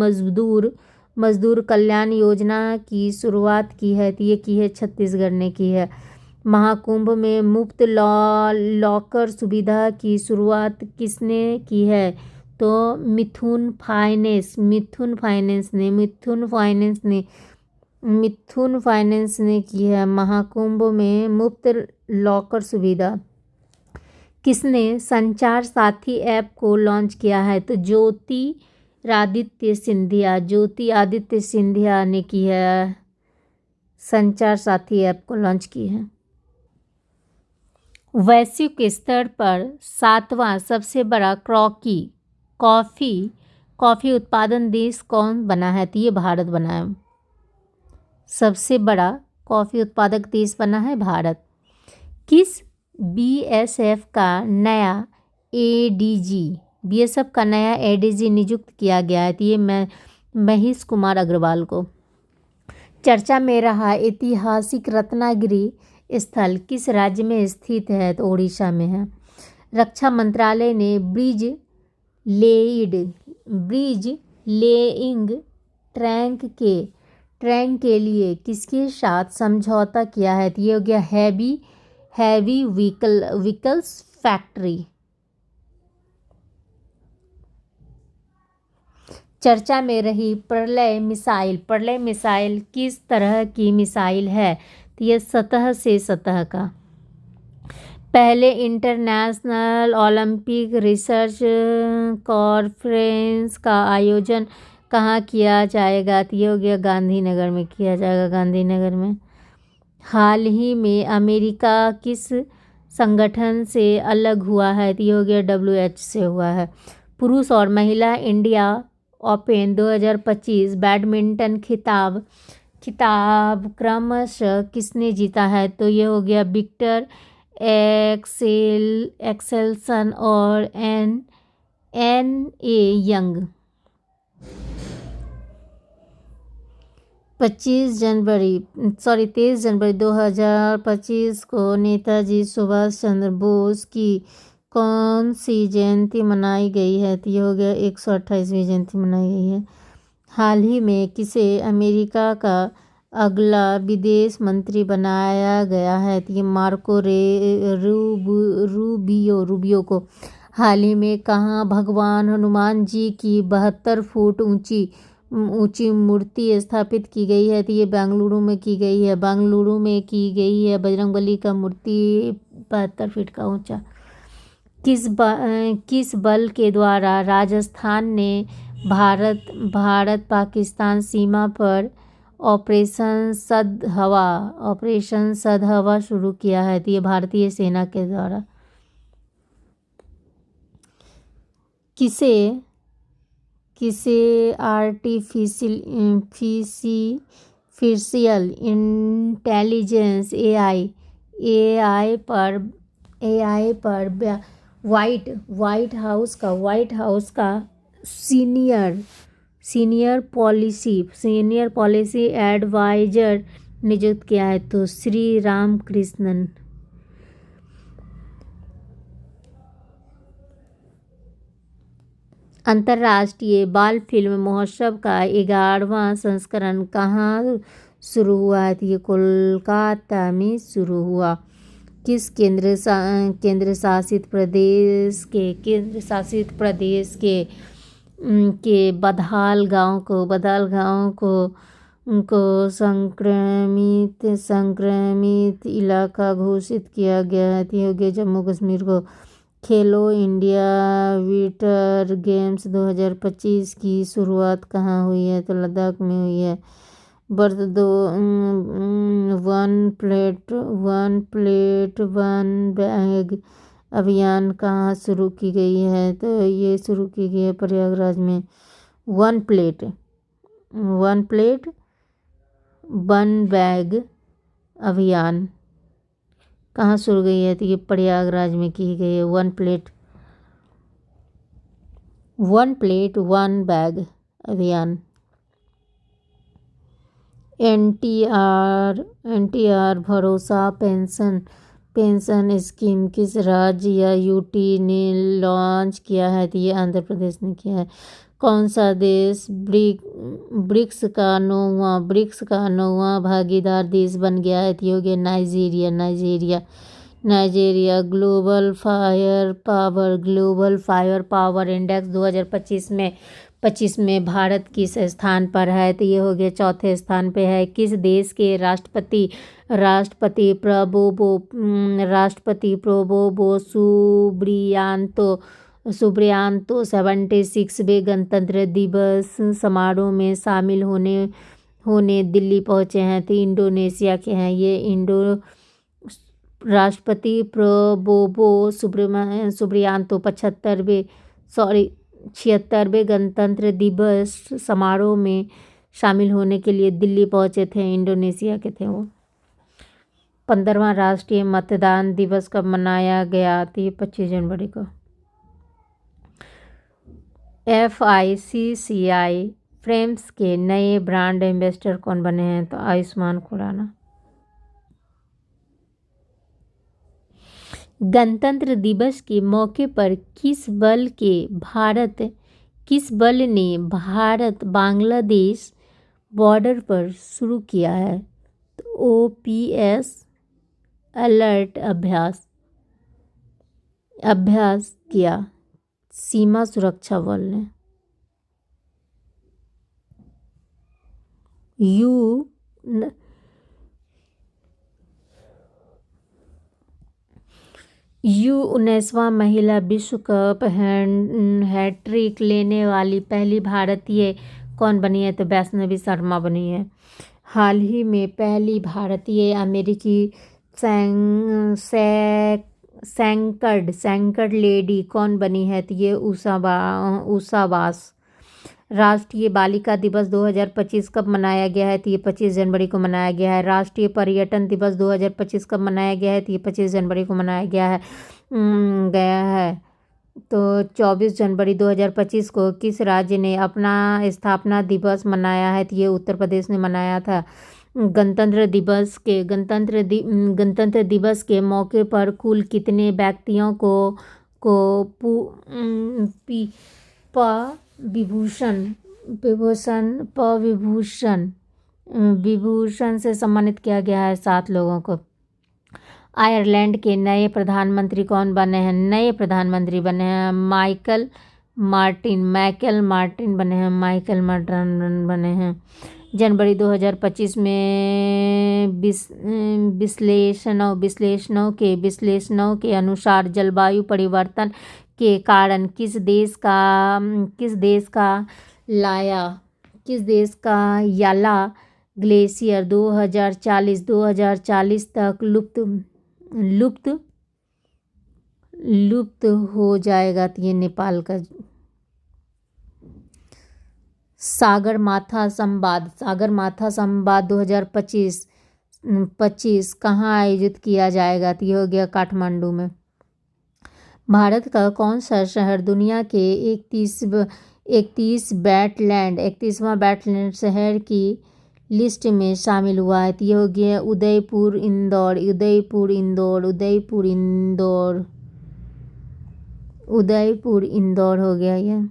मजदूर कल्याण योजना की शुरुआत की है? तो ये की है छत्तीसगढ़ ने की है। महाकुंभ में मुफ्त लॉकर सुविधा की शुरुआत किसने की है? तो मिथुन फाइनेंस ने की है। महाकुंभ में मुफ्त लॉकर सुविधा। किसने संचार साथी ऐप को लॉन्च किया है? तो ज्योतिरादित्य सिंधिया ने की है। संचार साथी ऐप को लॉन्च की है। वैश्विक स्तर पर 7वां सबसे बड़ा कॉफ़ी उत्पादन देश कौन बना है? तो ये भारत बना है। सबसे बड़ा कॉफ़ी उत्पादक देश बना है भारत। किस बीएसएफ का नया एडीजी नियुक्त किया गया है? तो ये महेश कुमार अग्रवाल को। चर्चा में रहा ऐतिहासिक रत्नागिरी स्थल किस राज्य में स्थित है? तो ओडिशा में है। रक्षा मंत्रालय ने ब्रिज लेइंग ट्रैंक के लिए किसके साथ समझौता किया है? तो ये हो गया हैवी व्हीकल्स फैक्ट्री। चर्चा में रही प्रलय मिसाइल किस तरह की मिसाइल है? तो ये सतह का। पहले इंटरनेशनल ओलंपिक रिसर्च कॉन्फ्रेंस का आयोजन कहाँ किया जाएगा? तो ये हो गया गांधीनगर में किया जाएगा। गांधीनगर में। हाल ही में अमेरिका किस संगठन से अलग हुआ है? तो ये हो गया WHO से हुआ है। पुरुष और महिला इंडिया ओपन 2025 बैडमिंटन खिताब खिताब क्रमशः किसने जीता है? तो ये हो गया विक्टर एक्सेल्सन और एन ए यंग। 23 जनवरी 2025 को नेताजी सुभाष चंद्र बोस की कौन सी जयंती मनाई गई है? तो ये हो गया 128वीं जयंती मनाई गई है। हाल ही में किसे अमेरिका का अगला विदेश मंत्री बनाया गया है? तो ये मार्को रूबियो को। हाल ही में कहाँ भगवान हनुमान जी की 72 फुट ऊंची मूर्ति स्थापित की गई है? तो ये बेंगलुरु में की गई है। बेंगलुरु में की गई है बजरंगबली का मूर्ति 72 फीट का ऊंचा। किस बल के द्वारा राजस्थान ने भारत पाकिस्तान सीमा पर ऑपरेशन सदहवा शुरू किया है? तो ये भारतीय सेना के द्वारा। किसे आर्टिफिशियल इंटेलिजेंस एआई पर व्हाइट हाउस का सीनियर पॉलिसी एडवाइजर नियुक्त किया है? तो श्री राम कृष्णन। अंतर्राष्ट्रीय बाल फिल्म महोत्सव का 11वां संस्करण कहाँ शुरू हुआ है? ये कोलकाता में शुरू हुआ। किस केंद्र शासित प्रदेश के बधाल गांव को संक्रमित इलाका घोषित किया गया है? ये हो गया जम्मू कश्मीर को। खेलो इंडिया विंटर गेम्स 2025 की शुरुआत कहाँ हुई है? तो लद्दाख में हुई है। वन प्लेट वन बैग अभियान कहाँ शुरू की गई है? तो ये शुरू की गई है प्रयागराज में। वन प्लेट वन बैग अभियान कहाँ शुरू गई है? तो ये प्रयागराज में की गई है। वन प्लेट वन बैग अभियान। एनटीआर भरोसा पेंशन स्कीम किस राज्य या यूटी ने लॉन्च किया है? तो ये आंध्र प्रदेश ने किया है। कौन सा देश ब्रिक्स का नौवां भागीदार देश बन गया है? तो ये हो गया Nigeria. Global fire power index 2025 में भारत किस स्थान पर है? तो ये हो गया चौथे स्थान पे है। किस देश के राष्ट्रपति प्रोबोवो सुब्रियांतो 76वें गणतंत्र दिवस समारोह में शामिल होने दिल्ली पहुंचे हैं? तो इंडोनेशिया के हैं ये। राष्ट्रपति प्रोबोवो सुब्रियांतो 76वें गणतंत्र दिवस समारोह में शामिल होने के लिए दिल्ली पहुंचे थे। इंडोनेशिया के थे वो। 15वां राष्ट्रीय मतदान दिवस कब मनाया गया? तो ये 25 जनवरी को। FICCI फ्रेम्स के नए ब्रांड एम्बेसडर कौन बने हैं? तो आयुष्मान खुराना। गणतंत्र दिवस के मौके पर किस बल ने भारत बांग्लादेश बॉर्डर पर शुरू किया है? तो OPS अलर्ट अभ्यास किया सीमा सुरक्षा बल ने। U19वां महिला विश्व कप हैट्रिक लेने वाली पहली भारतीय कौन बनी है? तो वैष्णवी शर्मा बनी है। हाल ही में पहली भारतीय अमेरिकी सैंकड़ लेडी कौन बनी है? तो ये उषा बास। राष्ट्रीय बालिका दिवस 2025 कब मनाया गया है? तो ये 25 जनवरी को मनाया गया है। राष्ट्रीय पर्यटन दिवस 2025 कब मनाया गया है? तो ये 25 जनवरी को मनाया गया है। तो 24 जनवरी 2025 को किस राज्य ने अपना स्थापना दिवस मनाया है? तो ये उत्तर प्रदेश ने मनाया था। गणतंत्र दिवस के मौके पर कुल कितने व्यक्तियों को विभूषण से सम्मानित किया गया है? 7 लोगों को। आयरलैंड के नए प्रधानमंत्री कौन बने हैं? नए प्रधानमंत्री बने हैं माइकल मार्टिन बने हैं। जनवरी 2025 में विश्लेषणों के अनुसार जलवायु परिवर्तन के कारण किस देश का याला ग्लेशियर 2040 तक लुप्त हो जाएगा? तो ये नेपाल का। सागरमाथा संवाद 2025 कहाँ आयोजित किया जाएगा? तो ये हो गया काठमांडू में। भारत का कौन सा शहर दुनिया के 31वां वेटलैंड शहर की लिस्ट में शामिल हुआ है? तो ये हो गया उदयपुर इंदौर हो गया ये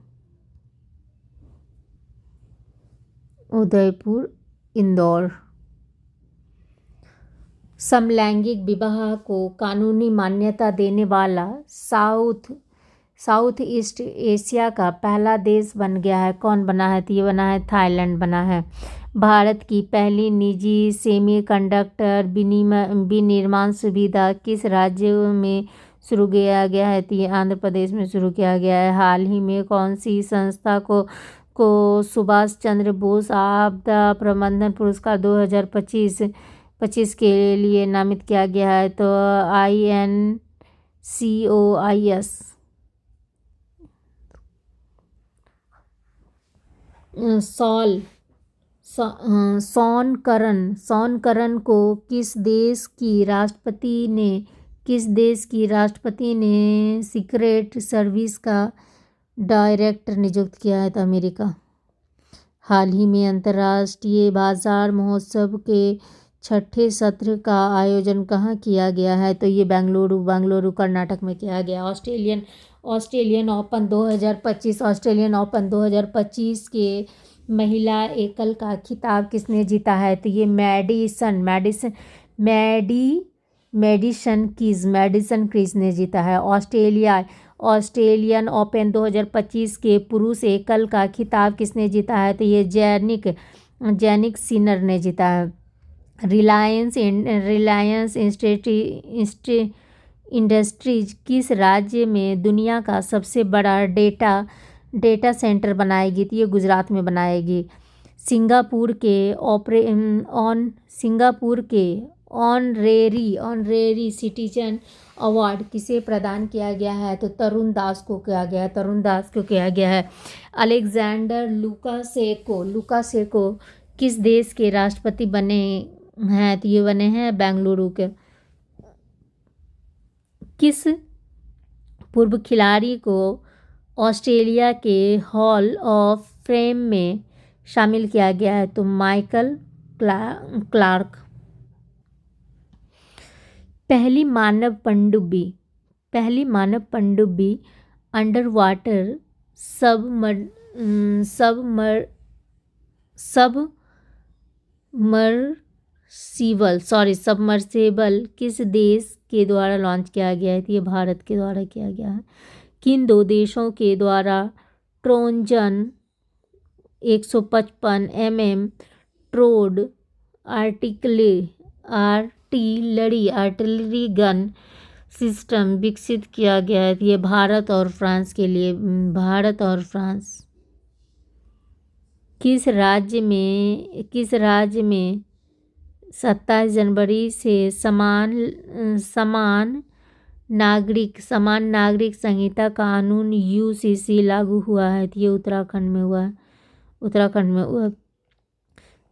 उदयपुर इंदौर। समलैंगिक विवाह को कानूनी मान्यता देने वाला साउथ ईस्ट एशिया का पहला देश बन गया है। कौन बना है? तो ये बना है थाईलैंड बना है। भारत की पहली निजी सेमीकंडक्टर विनिर्माण सुविधा किस राज्य में शुरू किया गया है? तो ये आंध्र प्रदेश में शुरू किया गया है। हाल ही में कौन सी संस्था को सुभाष चंद्र बोस आपदा प्रबंधन पुरस्कार 2025 के लिए नामित किया गया है? तो INCOIS। शॉन करन को किस देश की राष्ट्रपति ने सीक्रेट सर्विस का डायरेक्टर नियुक्त किया है? तो अमेरिका। हाल ही में अंतर्राष्ट्रीय बाजार महोत्सव के 6ठे सत्र का आयोजन कहाँ किया गया है? तो ये बेंगलुरु कर्नाटक में किया गया। ऑस्ट्रेलियन ओपन 2025 के महिला एकल का खिताब किसने जीता है? तो ये मैडिसन कीज ने जीता है। ऑस्ट्रेलियन ओपन 2025 के पुरुष एकल का खिताब किसने जीता है? तो ये जैनिक सिनर ने जीता है। रिलायंस इंडस्ट्रीज किस राज्य में दुनिया का सबसे बड़ा डेटा सेंटर बनाएगी? तो ये गुजरात में बनाएगी। सिंगापुर के ऑनरेरी सिटीजन अवार्ड किसे प्रदान किया गया है? तो तरुण दास को किया गया है। अलेक्जेंडर लुकाशेंको किस देश के राष्ट्रपति बने हैं? तो ये बने हैं बेंगलुरु के। किस पूर्व खिलाड़ी को ऑस्ट्रेलिया के हॉल ऑफ फेम में शामिल किया गया है? तो माइकल क्लार्क। पहली मानव पनडुब्बी अंडर वाटर सबमर्सिबल किस देश के द्वारा लॉन्च किया गया है? तो ये भारत के द्वारा किया गया है। किन 2 देशों के द्वारा ट्रोजन 155 mm ट्रोड आर्टिलरी गन सिस्टम विकसित किया गया है? ये भारत और फ्रांस। किस राज्य में 27 जनवरी से समान नागरिक संहिता कानून UCC लागू हुआ है? तो ये उत्तराखंड में हुआ है। उत्तराखंड में।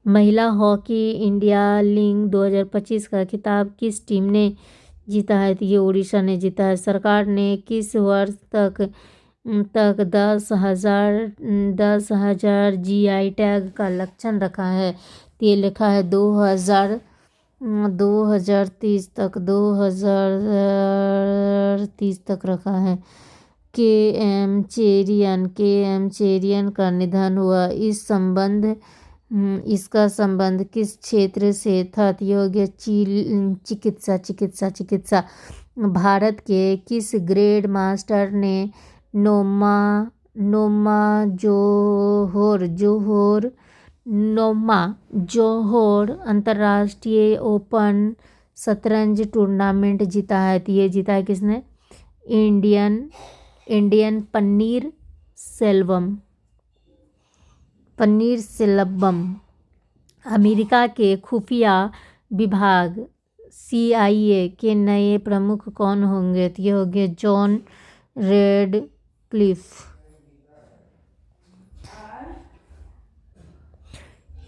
महिला हॉकी इंडिया लीग 2025 का खिताब किस टीम ने जीता है? तो ये उड़ीसा ने जीता है। सरकार ने किस वर्ष तक 10,000 GI टैग का लक्ष्य रखा है? तो ये लिखा है 2030 तक, 2030 तक रखा है। के एम चेरियन का निधन हुआ। इसका संबंध किस क्षेत्र से था? योग्य चिकित्सा। भारत के किस ग्रैंड मास्टर ने नोमा जोहोर अंतर्राष्ट्रीय ओपन शतरंज टूर्नामेंट जीता है? तो ये जीता है किसने? इंडियन पन्नीर सेल्वम। अमेरिका के खुफिया विभाग CIA के नए प्रमुख कौन होंगे? तो ये होंगे जॉन रेडक्लिफ।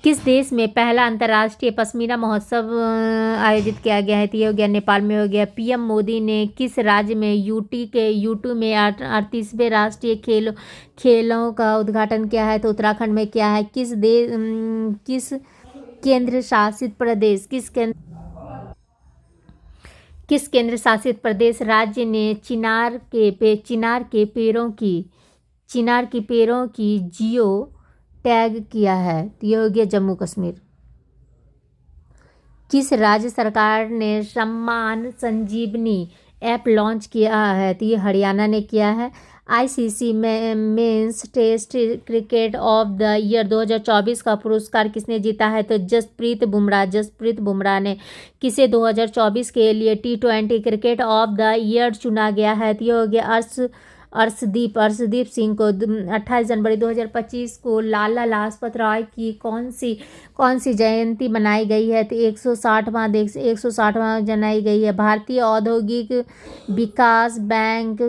किस देश में पहला अंतर्राष्ट्रीय पश्मीना महोत्सव आयोजित किया गया है? तो ये हो गया नेपाल में हो गया। PM मोदी ने किस राज्य में यूटू में 38वें राष्ट्रीय खेलों का उद्घाटन किया है? तो उत्तराखंड में किया है। किस केंद्र शासित प्रदेश राज्य ने चिनार के पेड़ों की जियो टैग किया है? तो ये हो गया जम्मू कश्मीर। किस राज्य सरकार ने सम्मान संजीवनी ऐप लॉन्च किया है? तो ये हरियाणा ने किया है। ICC men's test cricket of the year 2024 का पुरस्कार किसने जीता है? तो जसप्रीत बुमराह ने। किसे 2024 के लिए T20 cricket of the year चुना गया है? तो ये हो गया अर्शदीप सिंह को। 28 जनवरी 2025 को लाला लाजपत राय की कौन सी जयंती मनाई गई है? तो 160वां मनाई गई है। भारतीय औद्योगिक विकास बैंक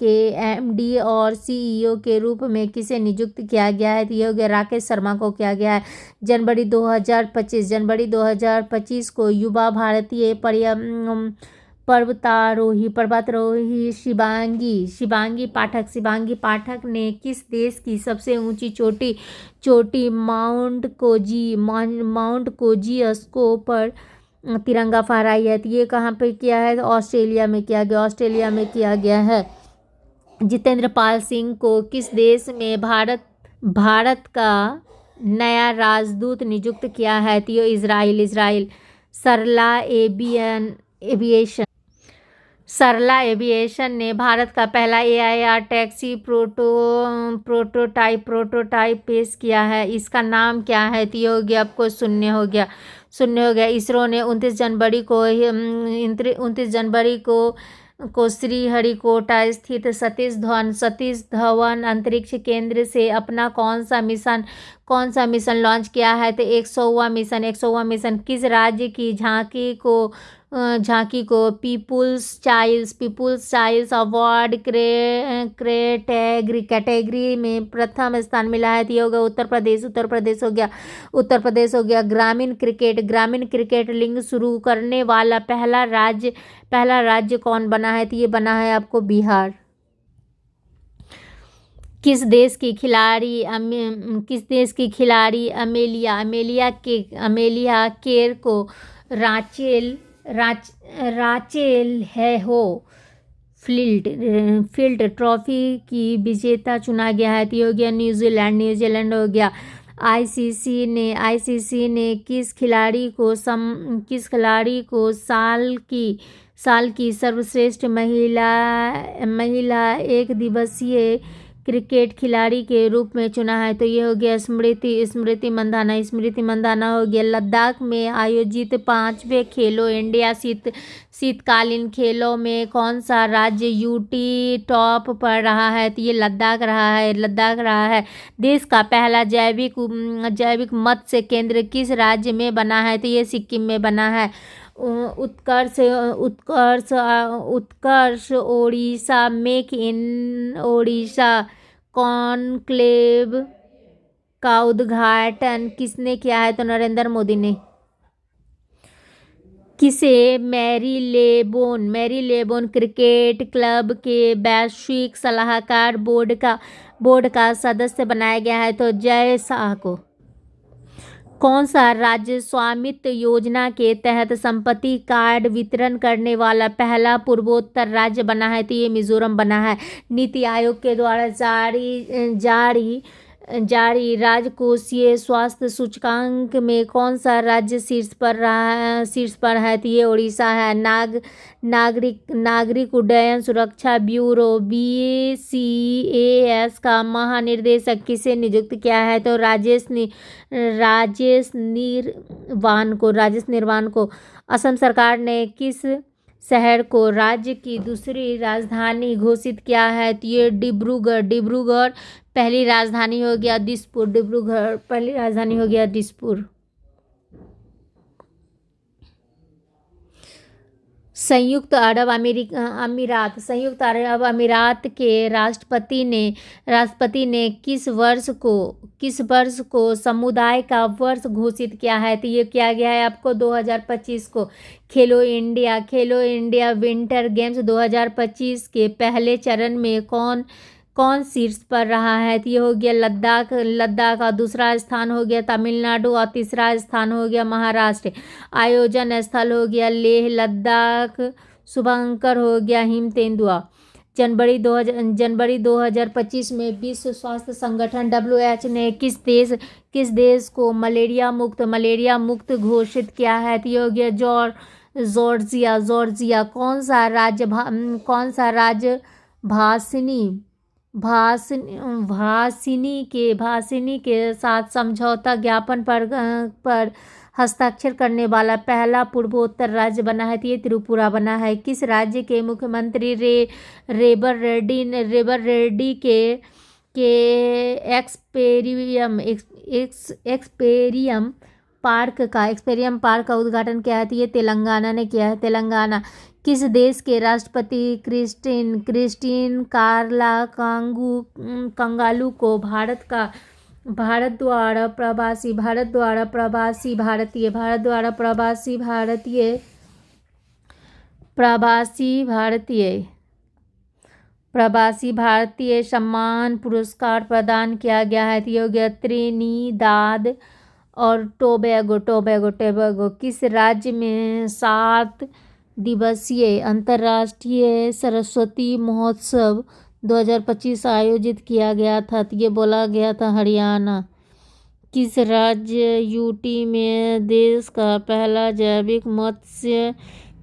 के MD और CEO के रूप में किसे नियुक्त किया गया है? तो ये हो गया राकेश शर्मा को किया गया है। जनवरी 2025 को युवा भारतीय पर्वतारोही शिवांगी पाठक ने किस देश की सबसे ऊंची चोटी माउंट कोजियस्को पर तिरंगा फहराई है? तो ये कहाँ पे किया है? तो ऑस्ट्रेलिया में किया गया है। जितेंद्र पाल सिंह को किस देश में भारत का नया राजदूत नियुक्त किया है? तो ये इजराइल। सरला एविएशन ने भारत का पहला AIR टैक्सी प्रोटोटाइप पेश किया है। इसका नाम क्या है? तो ये हो गया आपको शून्य हो गया। इसरो ने 29 जनवरी को श्रीहरिकोटा स्थित सतीश धवन अंतरिक्ष केंद्र से अपना कौन सा मिशन लॉन्च किया है? तो 100वां मिशन। किस राज्य की झांकी को पीपुल्स चाइल्ड्स अवार्ड कैटेगरी में प्रथम स्थान मिला है? तो ये होगा उत्तर प्रदेश हो गया। ग्रामीण क्रिकेट लीग शुरू करने वाला पहला राज्य कौन बना है? तो ये बना है आपको बिहार। किस देश की खिलाड़ी अमेलिया केर को राचेल हेहो फील्ड ट्रॉफी की विजेता चुना गया है? तो ये हो गया न्यूजीलैंड हो गया। ICC ने किस खिलाड़ी को साल की सर्वश्रेष्ठ महिला एक दिवसीय क्रिकेट खिलाड़ी के रूप में चुना है? तो ये हो गया स्मृति मंदाना हो गया। लद्दाख में आयोजित 5वें खेलो इंडिया शीतकालीन खेलों में कौन सा राज्य UT टॉप पर रहा है? तो ये लद्दाख रहा है। देश का पहला जैविक मत्स्य केंद्र किस राज्य में बना है? तो ये सिक्किम में बना है। Utkarsh Odisha make in Odisha conclave का उद्घाटन किसने किया है? तो नरेंद्र मोदी ने। किसे मैरीलेबोन क्रिकेट क्लब के वैश्विक सलाहकार बोर्ड का सदस्य बनाया गया है? तो जय शाह को। कौन सा राज्य स्वामित्व योजना के तहत संपत्ति कार्ड वितरण करने वाला पहला पूर्वोत्तर राज्य बना है? तो ये मिजोरम बना है। नीति आयोग के द्वारा जारी राजकोषीय स्वास्थ्य सूचकांक में कौन सा राज्य शीर्ष पर है? तो ये उड़ीसा है। नागरिक उड्डयन सुरक्षा ब्यूरो BCAS का महानिदेशक किसे नियुक्त किया है? तो राजेश निर्वाण को। असम सरकार ने किस शहर को राज्य की दूसरी राजधानी घोषित किया है? तो ये डिब्रूगढ़ पहली राजधानी हो गया दिसपुर। संयुक्त अरब अमीरात के राष्ट्रपति ने किस वर्ष को समुदाय का वर्ष घोषित किया है? तो ये किया गया है आपको 2025 को। खेलो इंडिया विंटर गेम्स 2025 के पहले चरण में कौन शीर्ष पर रहा है? तो ये हो गया लद्दाख और दूसरा स्थान हो गया तमिलनाडु और तीसरा स्थान हो गया महाराष्ट्र। आयोजन स्थल हो गया लेह लद्दाख। शुभंकर हो गया हिमतेंदुआ। जनवरी 2025 में विश्व स्वास्थ्य संगठन WHO ने किस देश को मलेरिया मुक्त घोषित किया है? तो ये हो गया जॉर्जिया। कौन सा राज्य भासिनी के साथ समझौता ज्ञापन पर हस्ताक्षर करने वाला पहला पूर्वोत्तर राज्य बना है? तो ये त्रिपुरा बना है। किस राज्य के मुख्यमंत्री रेबर रेड्डी के एक्सपेरियम पार्क का उद्घाटन किया है? तो ये तेलंगाना ने किया है। तेलंगाना। किस देश के राष्ट्रपति क्रिस्टीन कार्ला कंगालू को भारत द्वारा प्रवासी भारतीय सम्मान पुरस्कार प्रदान किया गया है? तो ये हो गया त्रिनिदाद और टोबैगो। किस राज्य में 7 दिवसीय अंतर्राष्ट्रीय सरस्वती महोत्सव 2025 आयोजित किया गया था? तो ये बोला गया था हरियाणा। किस राज्य यूटी में देश का पहला जैविक मत्स्य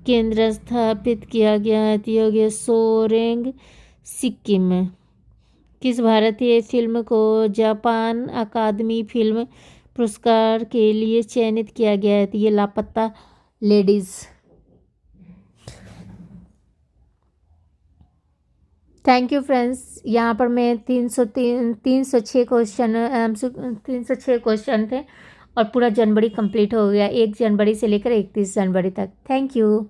केंद्र स्थापित किया गया है? तो ये हो गया सोरेंग सिक्किम में। किस भारतीय फिल्म को जापान अकादमी फिल्म पुरस्कार के लिए चयनित किया गया है? तो ये लापता लेडीज। Thank you friends. यहाँ पर मैं 306 क्वेश्चन थे और पूरा जनवरी कंप्लीट हो गया, 1 जनवरी से लेकर 31 जनवरी तक। Thank you.